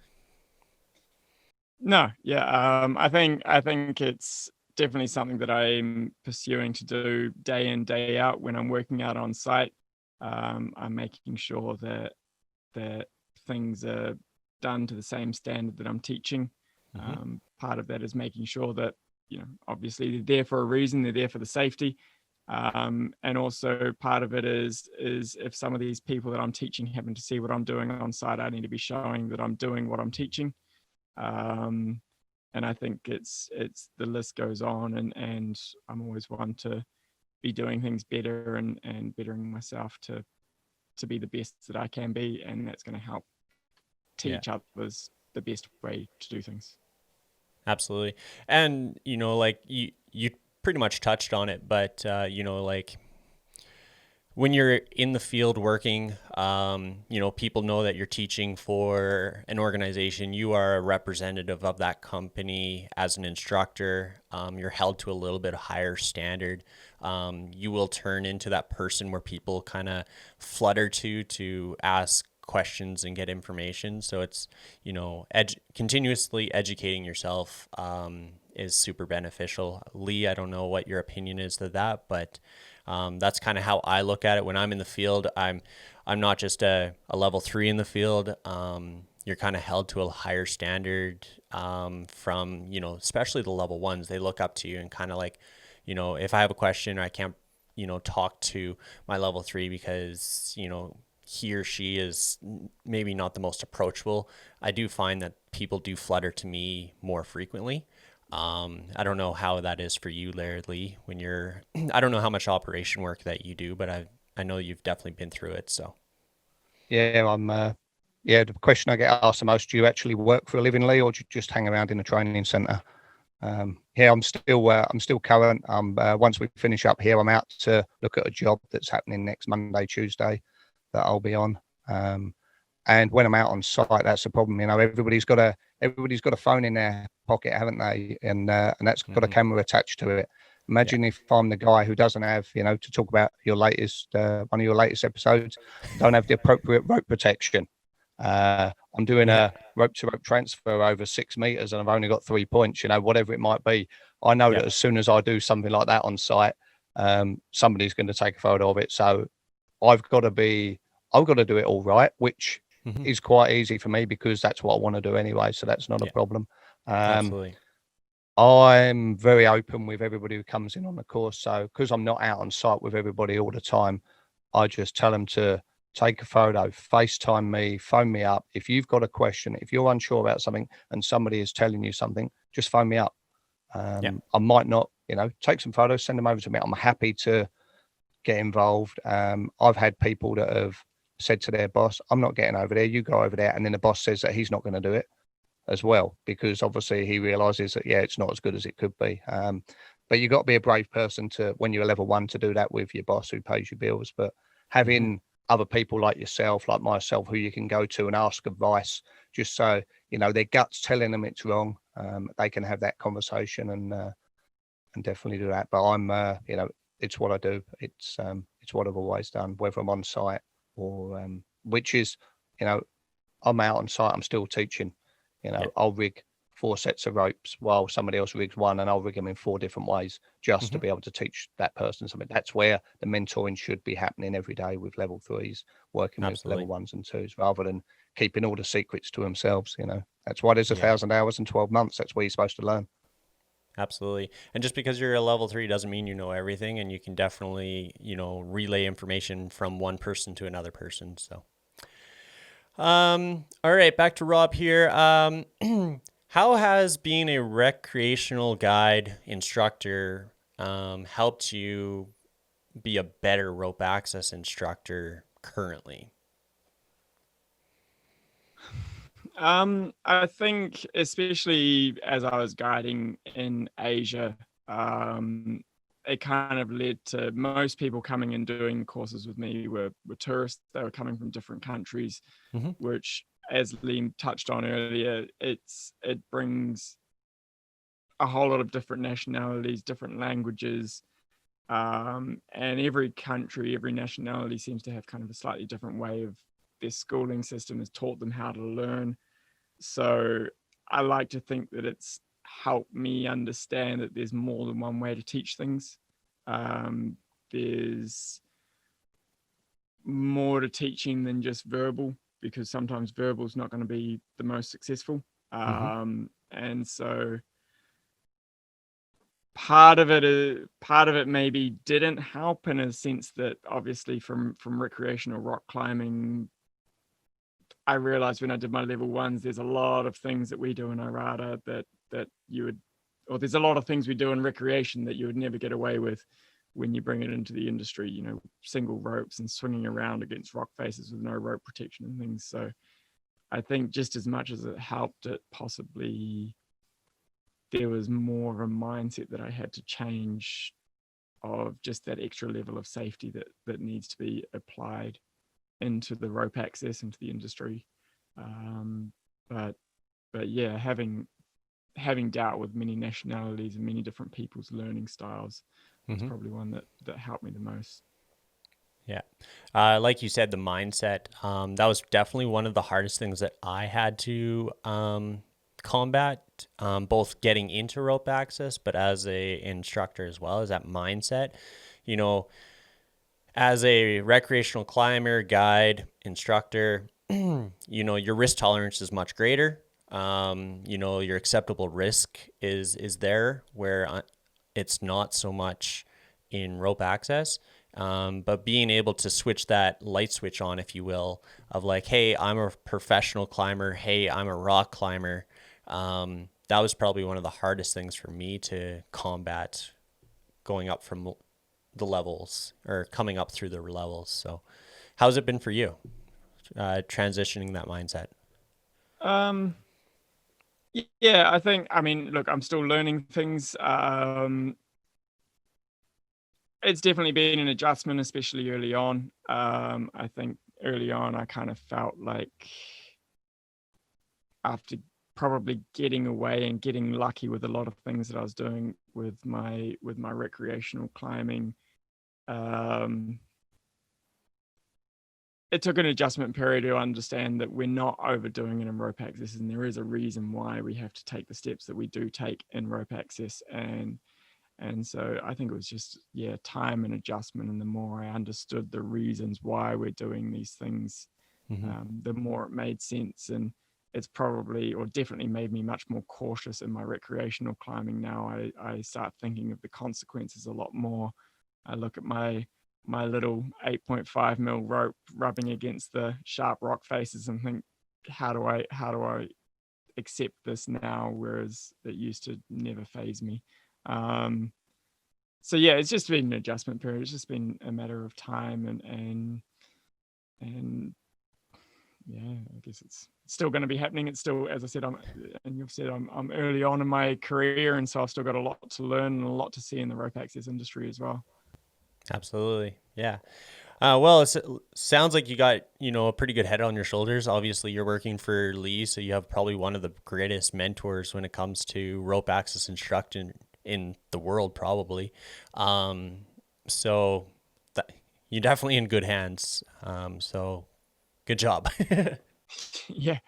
No, I think it's definitely something that I'm pursuing to do day in, day out when I'm working out on site. I'm making sure that things are done to the same standard that I'm teaching. Part of that is making sure that, obviously they're there for a reason, they're there for the safety. And also part of it is if some of these people that I'm teaching happen to see what I'm doing on site, I need to be showing that I'm doing what I'm teaching. And I think it's the list goes on, and I'm always one to be doing things better and bettering myself to be the best that I can be, and that's going to help teach others the best way to do things.
Absolutely. And like you pretty much touched on it, but like when you're in the field working, people know that you're teaching for an organization. You are a representative of that company as an instructor. You're held to a little bit higher standard. You will turn into that person where people kind of flutter to ask questions and get information. So it's, continuously educating yourself is super beneficial. Leigh, I don't know what your opinion is to that, but that's kind of how I look at it when I'm in the field. I'm not just a level 3 in the field. You're kind of held to a higher standard from, especially the level 1s. They look up to you and kind of like, if I have a question, I can't, talk to my level 3 because, he or she is maybe not the most approachable. I do find that people do flutter to me more frequently. I don't know how that is for you, Leigh, when you're, I don't know how much operation work that you do, but I know you've definitely been through it. So
Yeah, the question I get asked the most, do you actually work for a living, Leigh, or do you just hang around in a training centre? I'm still current. Once we finish up here, I'm out to look at a job that's happening next Monday, Tuesday, that I'll be on. And when I'm out on site, that's the problem. Everybody's got a phone in their pocket, haven't they? And that's got a camera attached to it. Imagine if I'm the guy who doesn't have, to talk about your latest, one of your latest episodes, don't have the appropriate rope protection. I'm doing a rope to rope transfer over 6 meters and I've only got 3 points, whatever it might be. I know that as soon as I do something like that on site, somebody's going to take a photo of it. So I've got to do it all right, which is quite easy for me because that's what I want to do anyway. So that's not a problem.
absolutely.
I'm very open with everybody who comes in on the course. So because I'm not out on site with everybody all the time, I just tell them to take a photo, FaceTime me, phone me up. If you've got a question, if you're unsure about something and somebody is telling you something, just phone me up. I might not, take some photos, send them over to me. I'm happy to get involved. I've had people that have said to their boss, I'm not getting over there, you go over there. And then the boss says that he's not going to do it as well, because obviously he realizes that, it's not as good as it could be. But you've got to be a brave person to, when you're a level 1, to do that with your boss who pays your bills. But having other people like yourself, like myself, who you can go to and ask advice, just so, their gut's telling them it's wrong, they can have that conversation and definitely do that. But I'm, it's what I do. It's what I've always done, whether I'm on site or, which is, I'm out on site, I'm still teaching. I'll rig 4 sets of ropes while somebody else rigs 1, and I'll rig them in 4 different ways just to be able to teach that person something. That's where the mentoring should be happening every day with level 3s, working with level 1s and 2s, rather than keeping all the secrets to themselves. That's why there's 1,000 hours and 12 months. That's where you're supposed to learn.
Absolutely. And just because you're a level 3 doesn't mean you know everything, and you can definitely, relay information from one person to another person. So, all right, back to Rob here. How has being a recreational guide instructor helped you be a better rope access instructor currently?
I think especially as I was guiding in Asia, it kind of led to most people coming and doing courses with me were tourists. They were coming from different countries, which, as Leigh touched on earlier, it brings a whole lot of different nationalities, different languages, and every country, every nationality seems to have kind of a slightly different way of their schooling system has taught them how to learn. So I like to think that it's helped me understand that there's more than one way to teach things. There's more to teaching than just verbal, because sometimes verbal is not going to be the most successful. And so part of it maybe didn't help, in a sense that obviously from recreational rock climbing, I realized when I did my level 1s, there's a lot of things that we do in Irada that you would, or there's a lot of things we do in recreation that you would never get away with when you bring it into the industry, single ropes and swinging around against rock faces with no rope protection and things. So I think just as much as it helped, it possibly there was more of a mindset that I had to change, of just that extra level of safety that needs to be applied into the rope access, into the industry. But yeah, having dealt with many nationalities and many different people's learning styles, is probably one that helped me the most.
Yeah. Like you said, the mindset, that was definitely one of the hardest things that I had to combat, both getting into rope access, but as a instructor as well, as that mindset. You know, as a recreational climber, guide, instructor, you know, your risk tolerance is much greater. You know, your acceptable risk is there, where it's not so much in rope access. But being able to switch that light switch on, if you will, of like, hey, I'm a professional climber. Hey, I'm a rock climber. That was probably one of the hardest things for me to combat, going up from the levels, or coming up through the levels. So how's it been for you, transitioning that mindset?
Yeah, I mean, look, I'm still learning things. It's definitely been an adjustment, especially early on. I think early on I kind of felt like, after probably getting away and getting lucky with a lot of things that I was doing with my recreational climbing, it took an adjustment period to understand that we're not overdoing it in rope access, and there is a reason why we have to take the steps that we do take in rope access. And so I think it was just, yeah, time and adjustment. And the more I understood the reasons why we're doing these things, the more it made sense. And it's probably, or definitely, made me much more cautious in my recreational climbing now. I start thinking of the consequences a lot more. I look at my little 8.5 mil rope rubbing against the sharp rock faces and think, how do I accept this now, whereas it used to never faze me. So yeah, it's just been an adjustment period. It's just been a matter of time, and yeah, I guess it's still going to be happening. It's still, as I said, I'm early on in my career, and so I've still got a lot to learn and a lot to see in the rope access industry as well.
Absolutely. Yeah. Well, it sounds like you got, you know, a pretty good head on your shoulders. Obviously, you're working for Leigh, so you have probably one of the greatest mentors when it comes to rope access instructing in the world, probably. So you're definitely in good hands. So good job.
Yeah,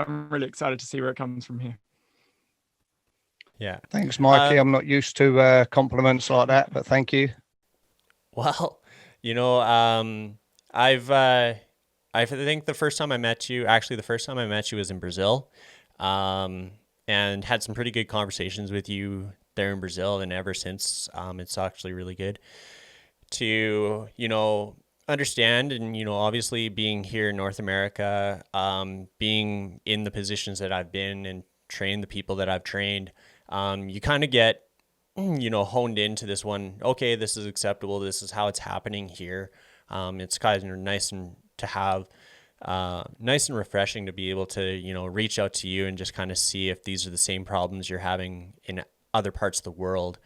I'm really excited to see where it comes from here.
Yeah.
Thanks, Mikey. I'm not used to compliments like that, but thank you.
Well, you know, I think the first time I met you was in Brazil, and had some pretty good conversations with you there in Brazil. And ever since, it's actually really good to, you know, understand. And, you know, obviously being here in North America, being in the positions that I've been and trained the people that I've trained, you kind of get, you know, honed into this one. Okay, this is acceptable. This is how it's happening here. It's kind of nice and to have, nice and refreshing to be able to, you know, reach out to you and just kind of see if these are the same problems you're having in other parts of the world,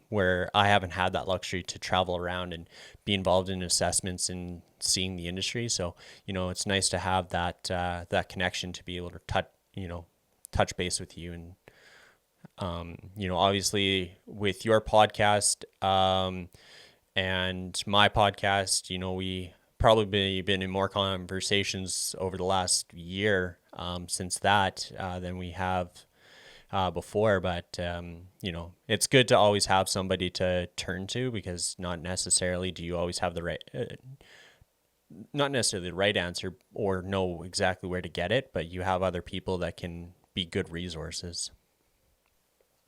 where I haven't had that luxury to travel around and be involved in assessments and seeing the industry. So, you know, it's nice to have that that connection to be able to touch base with you. And you know, obviously with your podcast, and my podcast, you know, we probably been in more conversations over the last year, since that, than we have before. But you know, it's good to always have somebody to turn to, because not necessarily do you always have the right, not necessarily the right answer or know exactly where to get it, but you have other people that can be good resources.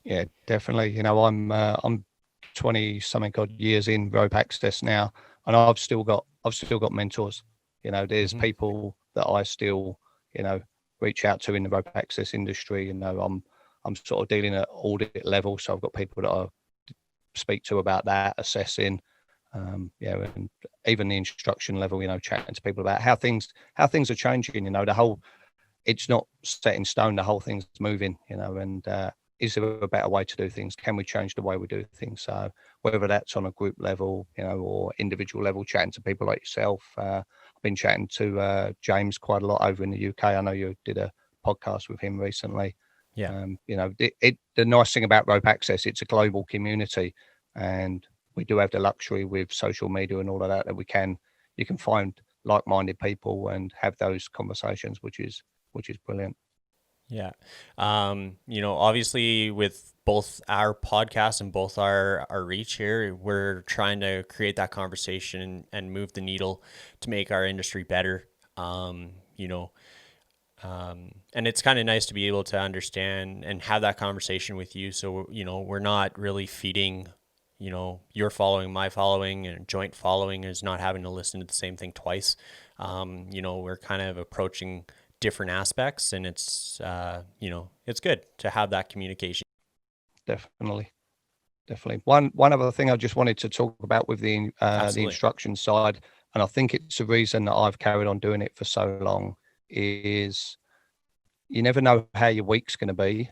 Yeah, definitely. You know, I'm 20 something odd years in rope access now, and I've still got mentors. You know, there's people that I still, you know, reach out to in the rope access industry. You know, I'm sort of dealing at audit level, so I've got people that I speak to about that, assessing, yeah, and even the instruction level. You know, chatting to people about how things are changing. You know, it's not set in stone. The whole thing's moving. You know, and is there a better way to do things? Can we change the way we do things? So whether that's on a group level, or individual level, chatting to people like yourself. I've been chatting to James quite a lot over in the UK. I know you did a podcast with him recently.
Yeah.
The nice thing about Rope Access, it's a global community, and we do have the luxury with social media and all of that you can find like-minded people and have those conversations, which is brilliant.
Yeah. Obviously with both our podcast and both our reach here, we're trying to create that conversation and move the needle to make our industry better. And it's kind of nice to be able to understand and have that conversation with you. So, we're not really feeding, your following, my following, and joint following is not having to listen to the same thing twice. We're kind of approaching different aspects, and it's it's good to have that communication.
Definitely. One other thing I just wanted to talk about with the instruction side, and I think it's the reason that I've carried on doing it for so long, is you never know how your week's going to be.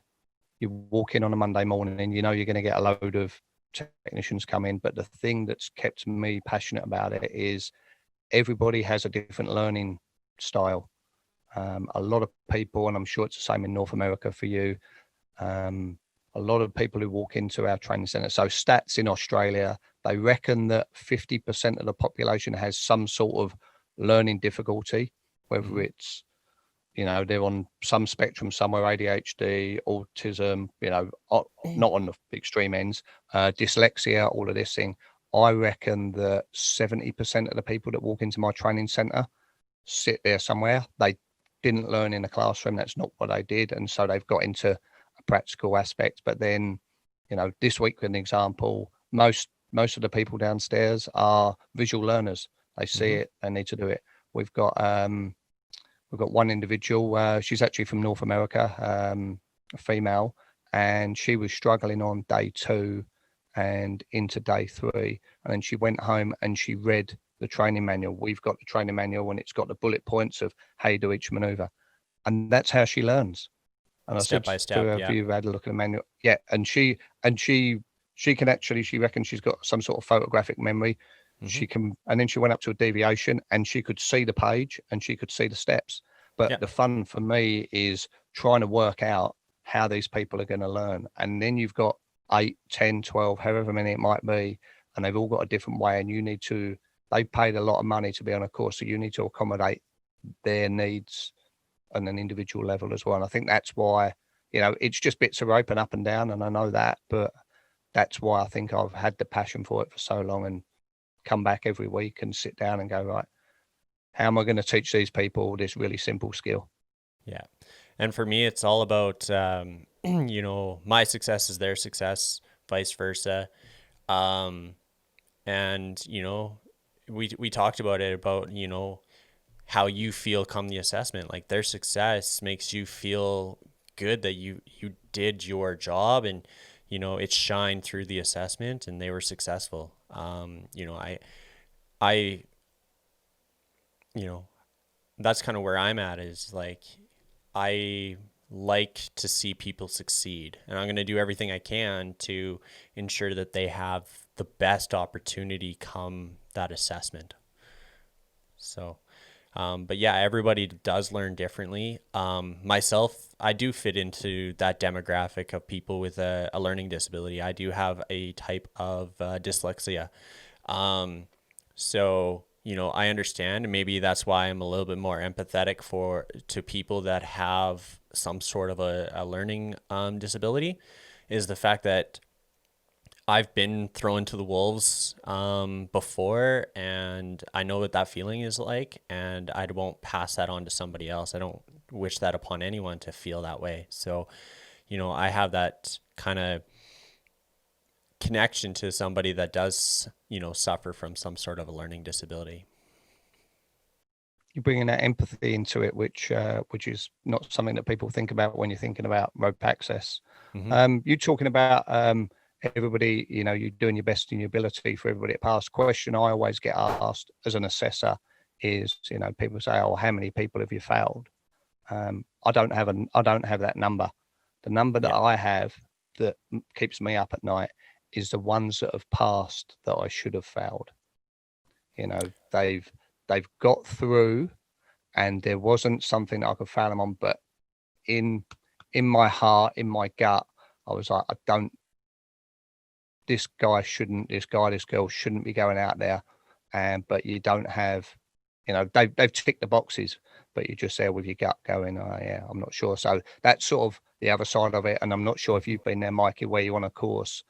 You walk in on a Monday morning and you're going to get a load of technicians come in, but the thing that's kept me passionate about it is everybody has a different learning style. A lot of people, and I'm sure it's the same in North America for you, a lot of people who walk into our training center. So stats in Australia, they reckon that 50% of the population has some sort of learning difficulty, whether it's, they're on some spectrum somewhere, ADHD, autism, not on the extreme ends, dyslexia, all of this thing. I reckon that 70% of the people that walk into my training center sit there somewhere. They didn't learn in the classroom. That's not what they did. And so they've got into a practical aspect. But then, this week, for an example, most of the people downstairs are visual learners. They see it, they need to do it. We've got one individual, she's actually from North America, a female, and she was struggling on day 2 and into day 3. And then she went home and she read the training manual. We've got the training manual and it's got the bullet points of how you do each maneuver. And that's how she learns. And
Step by step,
to her, if you've had a look at the manual. Yeah. And she can actually, she reckons she's got some sort of photographic memory. She can, and then she went up to a deviation and she could see the page and she could see the steps. But the fun for me is trying to work out how these people are going to learn. And then you've got 8, 10, 12, however many it might be, and they've all got a different way, and they paid a lot of money to be on a course, so you need to accommodate their needs on an individual level as well. And I think that's why, it's just bits of rope and up and down, and I know that, but that's why I think I've had the passion for it for so long, and come back every week and sit down and go, right, how am I going to teach these people this really simple skill?
Yeah. And for me, it's all about, my success is their success, vice versa. And, we talked about it, about, how you feel come the assessment. Like, their success makes you feel good that you did your job, and, it shined through the assessment and they were successful. That's kind of where I'm at, is like, I like to see people succeed, and I'm going to do everything I can to ensure that they have the best opportunity come that assessment. So, but yeah, everybody does learn differently. Myself, I do fit into that demographic of people with a learning disability. I do have a type of dyslexia. So, I understand, and maybe that's why I'm a little bit more empathetic to people that have some sort of a learning disability, is the fact that I've been thrown to the wolves before, and I know what that feeling is like, and I won't pass that on to somebody else. I don't wish that upon anyone to feel that way. So, I have that kind of connection to somebody that does, suffer from some sort of a learning disability.
You're bringing that empathy into it, which is not something that people think about when you're thinking about rope access. You're talking about everybody, you're doing your best in your ability for everybody to pass. Question I always get asked as an assessor is, people say, "Oh, how many people have you failed?" I don't have that number. The number that I have that keeps me up at night is the ones that have passed that I should have failed. They've got through, and there wasn't something that I could fail them on, but in my heart, in my gut, I was like, this girl shouldn't be going out there. But you don't have, they've ticked the boxes, but you're just there with your gut going, oh yeah, I'm not sure. So that's sort of the other side of it. And I'm not sure if you've been there, Mikey, where you're on a course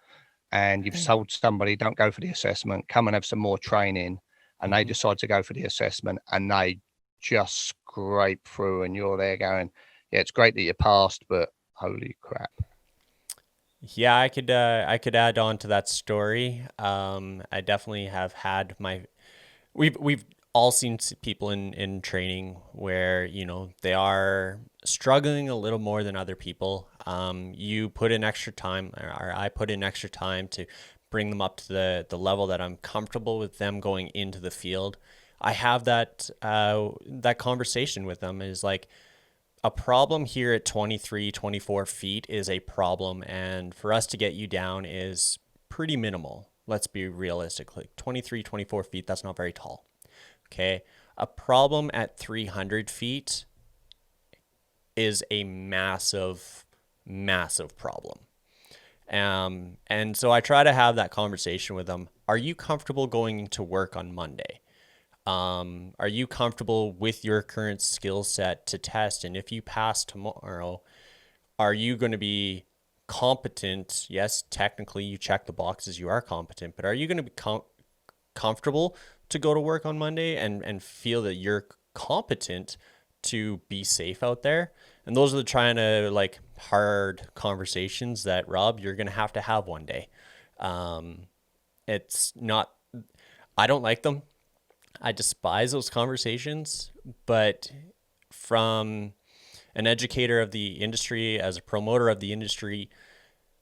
and you've told somebody, don't go for the assessment, come and have some more training. And they decide to go for the assessment and they just scrape through, and you're there going, yeah, it's great that you passed, but holy crap.
Yeah, I could add on to that story. I definitely have had we've all seen people in training where, they are struggling a little more than other people. You put in extra time, or I put in extra time to bring them up to the level that I'm comfortable with them going into the field. I have that conversation with them, is like, a problem here at 23, 24 feet is a problem. And for us to get you down is pretty minimal. Let's be realistic. Like 23, 24 feet, that's not very tall. Okay. A problem at 300 feet is a massive, massive problem. And so I try to have that conversation with them. Are you comfortable going to work on Monday? Are you comfortable with your current skill set to test? And if you pass tomorrow, are you going to be competent? Yes, technically you check the boxes, you are competent, but are you going to be comfortable to go to work on Monday and feel that you're competent to be safe out there? And those are the like hard conversations that, Rob, you're going to have one day. It's not, I don't like them. I despise those conversations, but from an educator of the industry, as a promoter of the industry,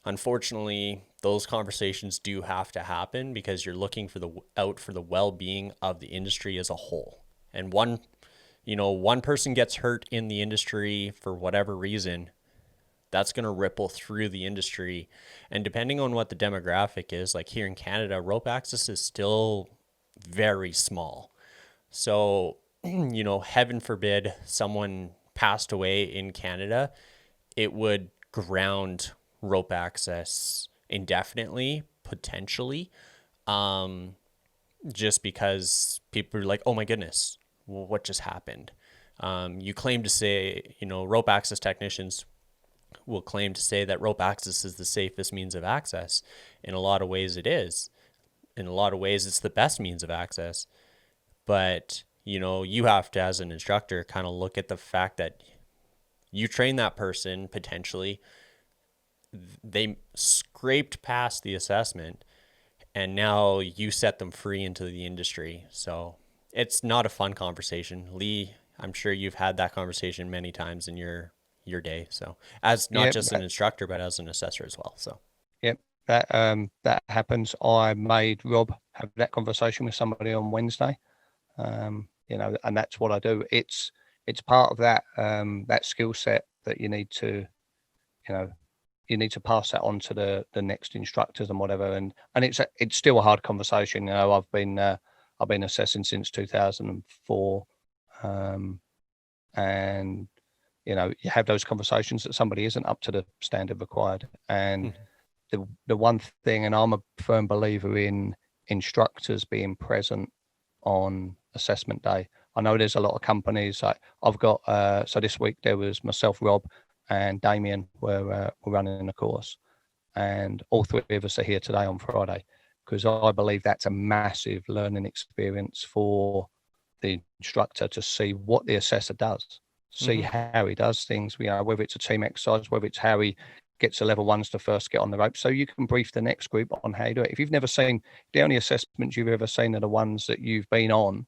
unfortunately, those conversations do have to happen, because you're looking for the well-being of the industry as a whole. And one person gets hurt in the industry for whatever reason, that's going to ripple through the industry. And depending on what the demographic is, like here in Canada, rope access is still very small. So, heaven forbid someone passed away in Canada, it would ground rope access indefinitely, potentially, just because people are like, oh my goodness, what just happened? You claim to say, rope access technicians will claim to say that rope access is the safest means of access. In a lot of ways it is. In a lot of ways it's the best means of access. But, you have to, as an instructor, kind of look at the fact that you train that person, potentially, they scraped past the assessment, and now you set them free into the industry. So it's not a fun conversation. Leigh, I'm sure you've had that conversation many times in your day. So as not just an instructor, but as an assessor as well. So.
Yep. That happens. I made Rob have that conversation with somebody on Wednesday. And that's what I do. It's part of that skill set that you need to pass that on to the next instructors and whatever. And it's still a hard conversation. I've been assessing since 2004, and you have those conversations that somebody isn't up to the standard required. And the one thing, and I'm a firm believer in instructors being present on assessment day. I know there's a lot of companies. I've got so this week there was myself, Rob, and Damien were running a course, and all three of us are here today on Friday, because I believe that's a massive learning experience for the instructor to see what the assessor does, see how he does things, whether it's a team exercise, whether it's how he gets the level ones to first get on the rope, so you can brief the next group on how you do it. If you've never seen, the only assessments you've ever seen are the ones that you've been on,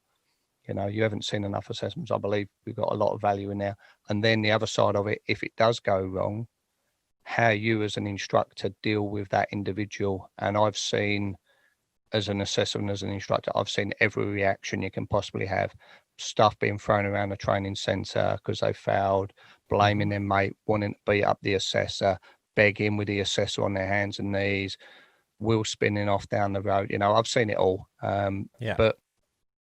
you haven't seen enough assessments. I believe we've got a lot of value in there. And then the other side of it, if it does go wrong, how you as an instructor deal with that individual. And I've seen, as an assessor and as an instructor, I've seen every reaction you can possibly have. Stuff being thrown around the training centre because they failed, blaming their mate, wanting to beat up the assessor, begging with the assessor on their hands and knees, wheels spinning off down the road. I've seen it all.
Yeah.
But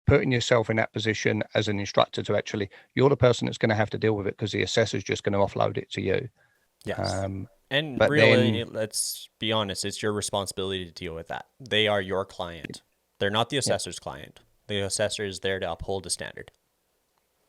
putting yourself in that position as an instructor to actually, you're the person that's going to have to deal with it because the assessor's just going to offload it to you.
Yes. And
But
really,
then,
let's be honest, it's your responsibility to deal with that. They are your client. They're not the assessor's client. The assessor is there to uphold a standard.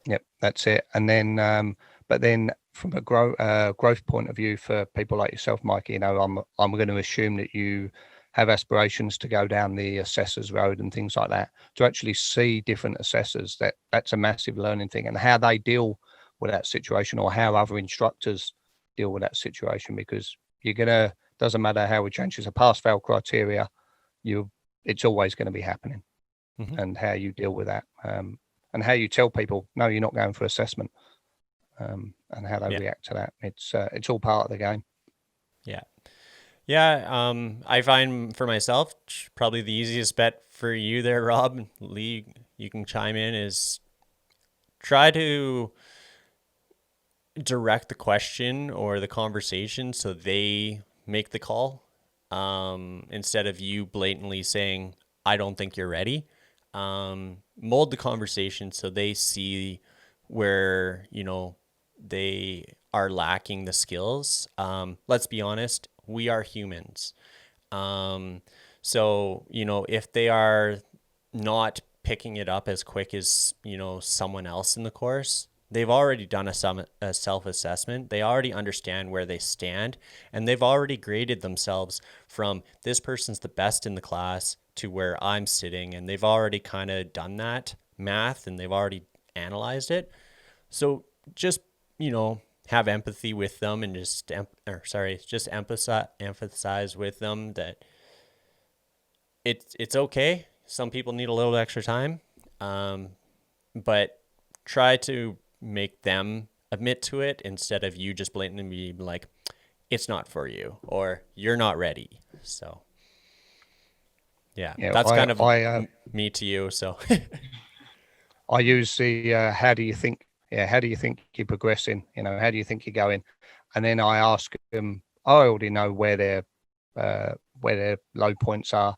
yep, that's it. And then, but then from a growth point of view for people like yourself, Mikey, I'm going to assume that you have aspirations to go down the assessor's road and things like that, to actually see different assessors. That's a massive learning thing, and how they deal with that situation, or how other instructors deal with that situation, because doesn't matter how we change, it's a pass fail criteria, it's always going to be happening.
Mhm.
And how you deal with that, and how you tell people, no, you're not going for assessment, and how they
Yeah.
react to that. It's all part of the game.
Yeah. Yeah. I find for myself, probably the easiest bet for you there, Rob, Leigh, you can chime in, is try to direct the question or the conversation so they make the call, instead of you blatantly saying, I don't think you're ready. Mold the conversation so they see where, they are lacking the skills. Let's be honest, we are humans. Um, so, if they are not picking it up as quick as, someone else in the course, they've already done a self-assessment. They already understand where they stand, and they've already graded themselves from this person's the best in the class to where I'm sitting, and they've already kind of done that math and they've already analyzed it. So just, have empathy with them, and just emphasize with them that it's okay. Some people need a little extra time, but try to make them admit to it instead of you just blatantly be like, it's not for you or you're not ready. So yeah,
Yeah,
that's kind of
I
me to you. So
I use the how do you think? Yeah, how do you think you're progressing? How do you think you're going? And then I ask them. I already know where their low points are.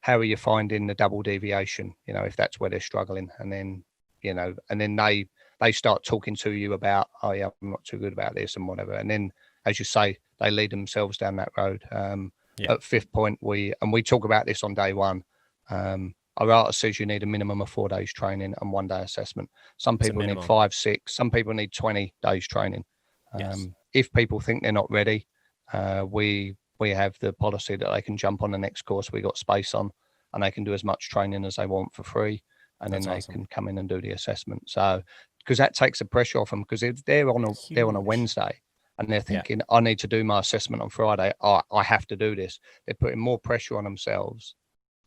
How are you finding the double deviation? If that's where they're struggling, and then they start talking to you about, oh yeah, I'm not too good about this and whatever. And then, as you say, they lead themselves down that road.
yeah,
At fifth point, we talk about this on day one. Our artist says you need a minimum of 4 days training and 1 day assessment. Some
it's a
people need
minimum.
5, 6. Some people need 20 days training.
Yes.
If people think they're not ready, we have the policy that they can jump on the next course we got space on, and they can do as much training as they want for free, and
That's
then they
awesome.
can come in and do the assessment. So, because that takes the pressure off them, because if they're on a
Huge.
Wednesday and they're
Yeah.
thinking, I need to do my assessment on Friday, I have to do this. They're putting more pressure on themselves,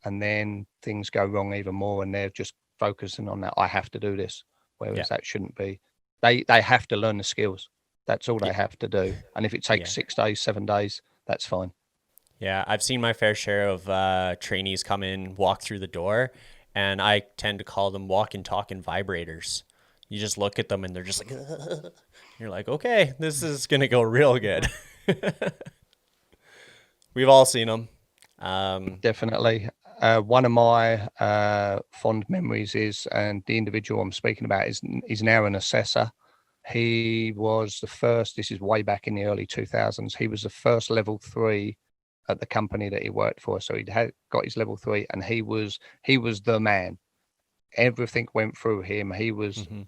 and then things go wrong even more, and they're just focusing on that, I have to do this, whereas
Yeah.
that shouldn't be. They have to learn the skills. That's all they
Yeah.
have to do. And if it takes
Yeah.
6 days, 7 days, that's fine.
Yeah, I've seen my fair share of trainees come in, walk through the door, and I tend to call them walk and talk and vibrators. You just look at them and they're just like, you're like, okay, this is going to go real good. We've all seen them.
Definitely. One of my fond memories is, and the individual I'm speaking about is now an assessor. He was the first, this is way back in the early 2000s, he was the first level 3 at the company that he worked for. So he'd got his level 3, and he was the man. Everything went through him. He was,
Mm-hmm.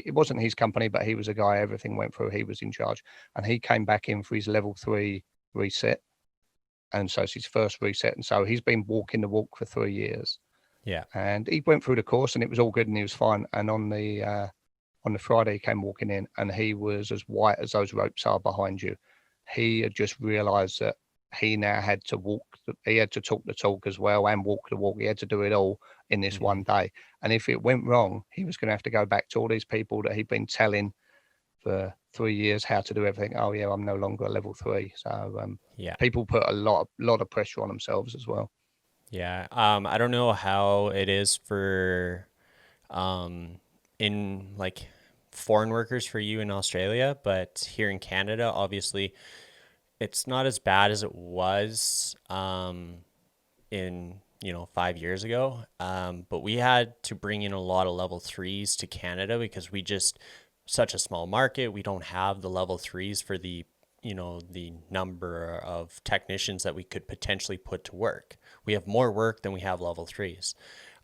it wasn't his company, but he was a guy everything went through. He was in charge, and he came back in for his level 3 reset. And so it's his first reset. And so he's been walking the walk for 3 years.
Yeah.
And he went through the course and it was all good and he was fine. And on the Friday, he came walking in and he was as white as those ropes are behind you. He had just realized that he now had to he had to talk the talk as well and walk the walk. He had to do it all in this
Mm-hmm.
one day. And if it went wrong, he was going to have to go back to all these people that he'd been telling for 3 years how to do everything. Oh yeah, I'm no longer a level 3. So
Yeah.
people put a lot of pressure on themselves as well.
Yeah. I don't know how it is for, in like foreign workers for you in Australia, but here in Canada, obviously, it's not as bad as it was in 5 years ago. But we had to bring in a lot of level threes to Canada because we just such a small market. We don't have the level threes for the the number of technicians that we could potentially put to work. We have more work than we have level threes.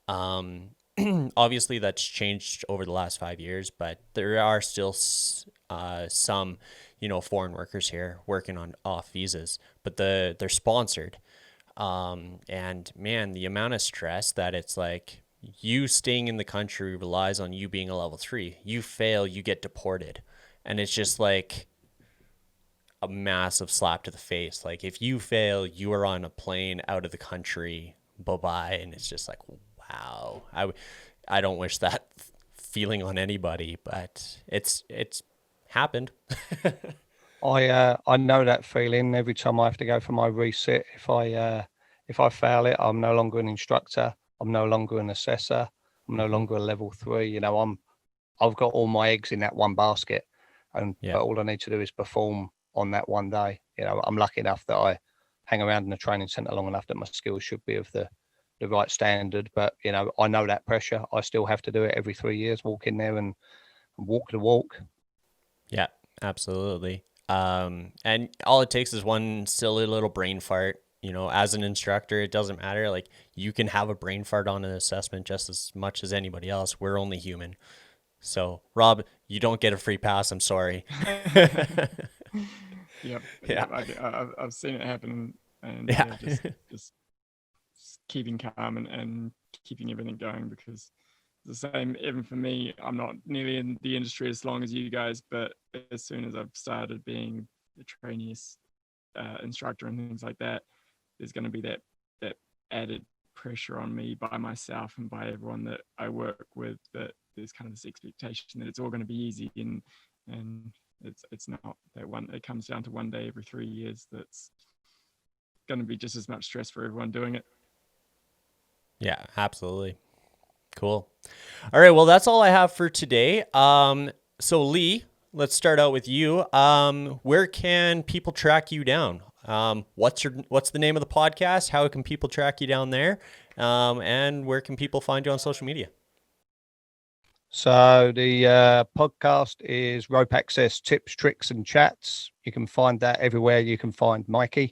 Obviously, that's changed over the last 5 years, but there are still some, foreign workers here working on off visas, but they're sponsored. And man, the amount of stress that it's like you staying in the country relies on you being a level three. You fail, you get deported. And it's just like a massive slap to the face. Like if you fail, you are on a plane out of the country, bye-bye. And it's just like, wow. I don't wish that feeling on anybody, but it's happened.
I know that feeling every time I have to go for my resit. If I fail it, I'm no longer an instructor. I'm no longer an assessor. I'm no longer a level three. I've got all my eggs in that one basket, but all I need to do is perform on that one day. I'm lucky enough that I hang around in the training centre long enough that my skills should be of the right standard. But I know that pressure. I still have to do it every 3 years. Walk in there and walk the walk.
Yeah, absolutely. And all it takes is one silly little brain fart. As an instructor, it doesn't matter. Like you can have a brain fart on an assessment just as much as anybody else. We're only human. So, Rob, you don't get a free pass. I'm sorry.
Yep.
Yeah.
I've seen it happen, and
Yeah.
just keeping calm and keeping everything going, because the same, even for me, I'm not nearly in the industry as long as you guys, but as soon as I've started being a trainee instructor and things like that, there's going to be that added pressure on me by myself and by everyone that I work with, that there's kind of this expectation that it's all going to be easy, and it's not. It comes down to one day every 3 years that's going to be just as much stress for everyone doing it.
Yeah, absolutely. Cool. All right. Well, that's all I have for today. So Leigh, let's start out with you. Where can people track you down? What's the name of the podcast? How can people track you down there? And where can people find you on social media?
So the podcast is Rope Access Tips, Tricks and Chats. You can find that everywhere. You can find Mikey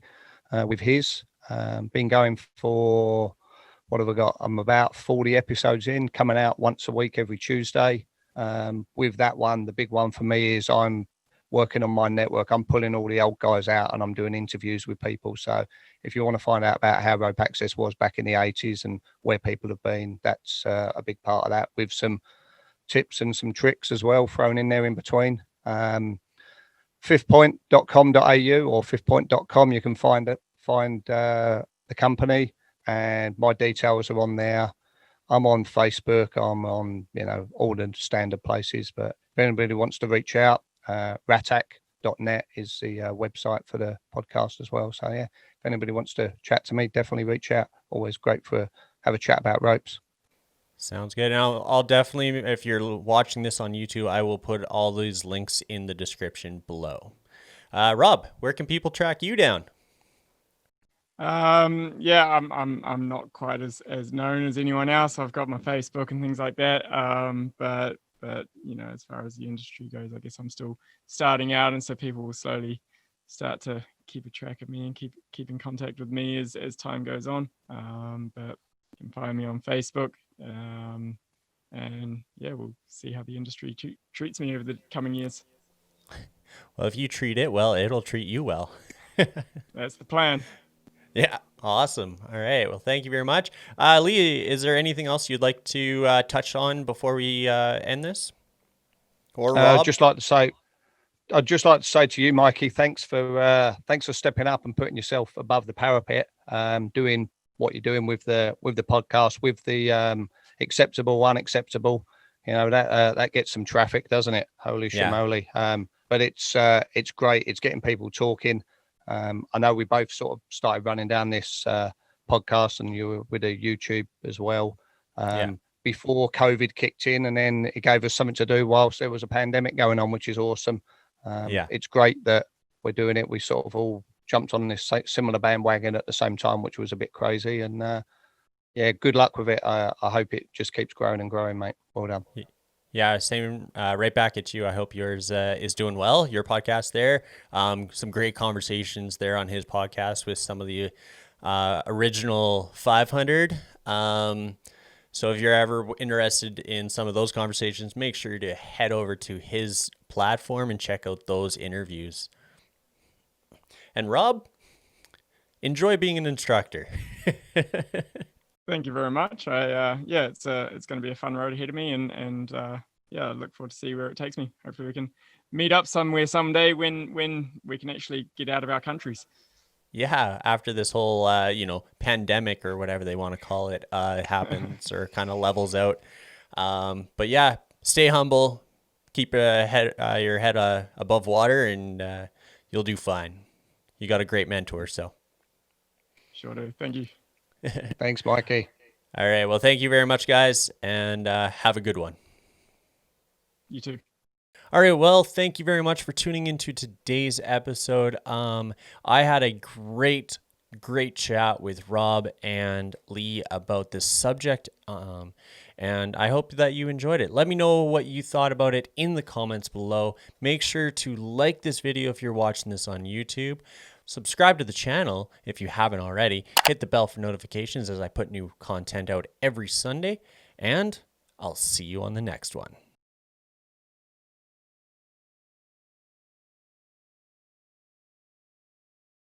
with his. Been going for, what have I got? I'm about 40 episodes in, coming out once a week every Tuesday. With that one, the big one for me is I'm working on my network. I'm pulling all the old guys out and I'm doing interviews with people. So if you want to find out about how rope access was back in the 80s and where people have been, that's a big part of that, with some tips and some tricks as well thrown in there in between. fifthpoint.com.au or fifthpoint.com, you can find the company, and my details are on there. I'm on Facebook. I'm on all the standard places, but if anybody wants to reach out, rattac.net is the website for the podcast as well. So yeah, if anybody wants to chat to me, definitely reach out. Always great to have a chat about ropes.
Sounds good. And I'll definitely, if you're watching this on YouTube, I will put all these links in the description below. Rob, where can people track you down?
Yeah, I'm not quite as known as anyone else. I've got my Facebook and things like that. But as far as the industry goes, I guess I'm still starting out, and so people will slowly start to keep a track of me and keep in contact with me as time goes on. But you can find me on Facebook. And yeah, we'll see how the industry treats me over the coming years.
Well, if you treat it well, it'll treat you well.
That's the plan.
Yeah, awesome. All right. Well, thank you very much. Leigh, is there anything else you'd like to touch on before we end this? Or Rob?
I'd just like to say to you, Mikey, thanks for stepping up and putting yourself above the parapet, doing what you're doing with the podcast, with the acceptable, unacceptable. That gets some traffic, doesn't it? Holy shimoly. But it's great. It's getting people talking. I know we both sort of started running down this podcast, and you were with a YouTube as well, before COVID kicked in, and then it gave us something to do whilst there was a pandemic going on, which is awesome. It's great that we're doing it. We sort of all jumped on this similar bandwagon at the same time, which was a bit crazy. And yeah, good luck with it. I hope it just keeps growing and growing, mate. Well done.
Yeah, same. Right back at you. I hope yours is doing well. Your podcast there. Some great conversations there on his podcast with some of the original 500. So if you're ever interested in some of those conversations, make sure to head over to his platform and check out those interviews. And Rob, enjoy being an instructor.
Thank you very much. It's going to be a fun road ahead of me, and I look forward to see where it takes me. Hopefully we can meet up somewhere someday when we can actually get out of our countries.
Yeah, after this whole pandemic or whatever they want to call it happens or kind of levels out. But yeah, stay humble, keep your head above water, and you'll do fine. You got a great mentor, so.
Sure do. Thank you.
Thanks, Mikey.
All right. Well, thank you very much, guys, and have a good one.
You too.
All right. Well, thank you very much for tuning into today's episode. I had a great chat with Rob and Leigh about this subject, and I hope that you enjoyed it. Let me know what you thought about it in the comments below. Make sure to like this video if you're watching this on YouTube. Subscribe to the channel if you haven't already. Hit the bell for notifications as I put new content out every Sunday, and I'll see you on the next one.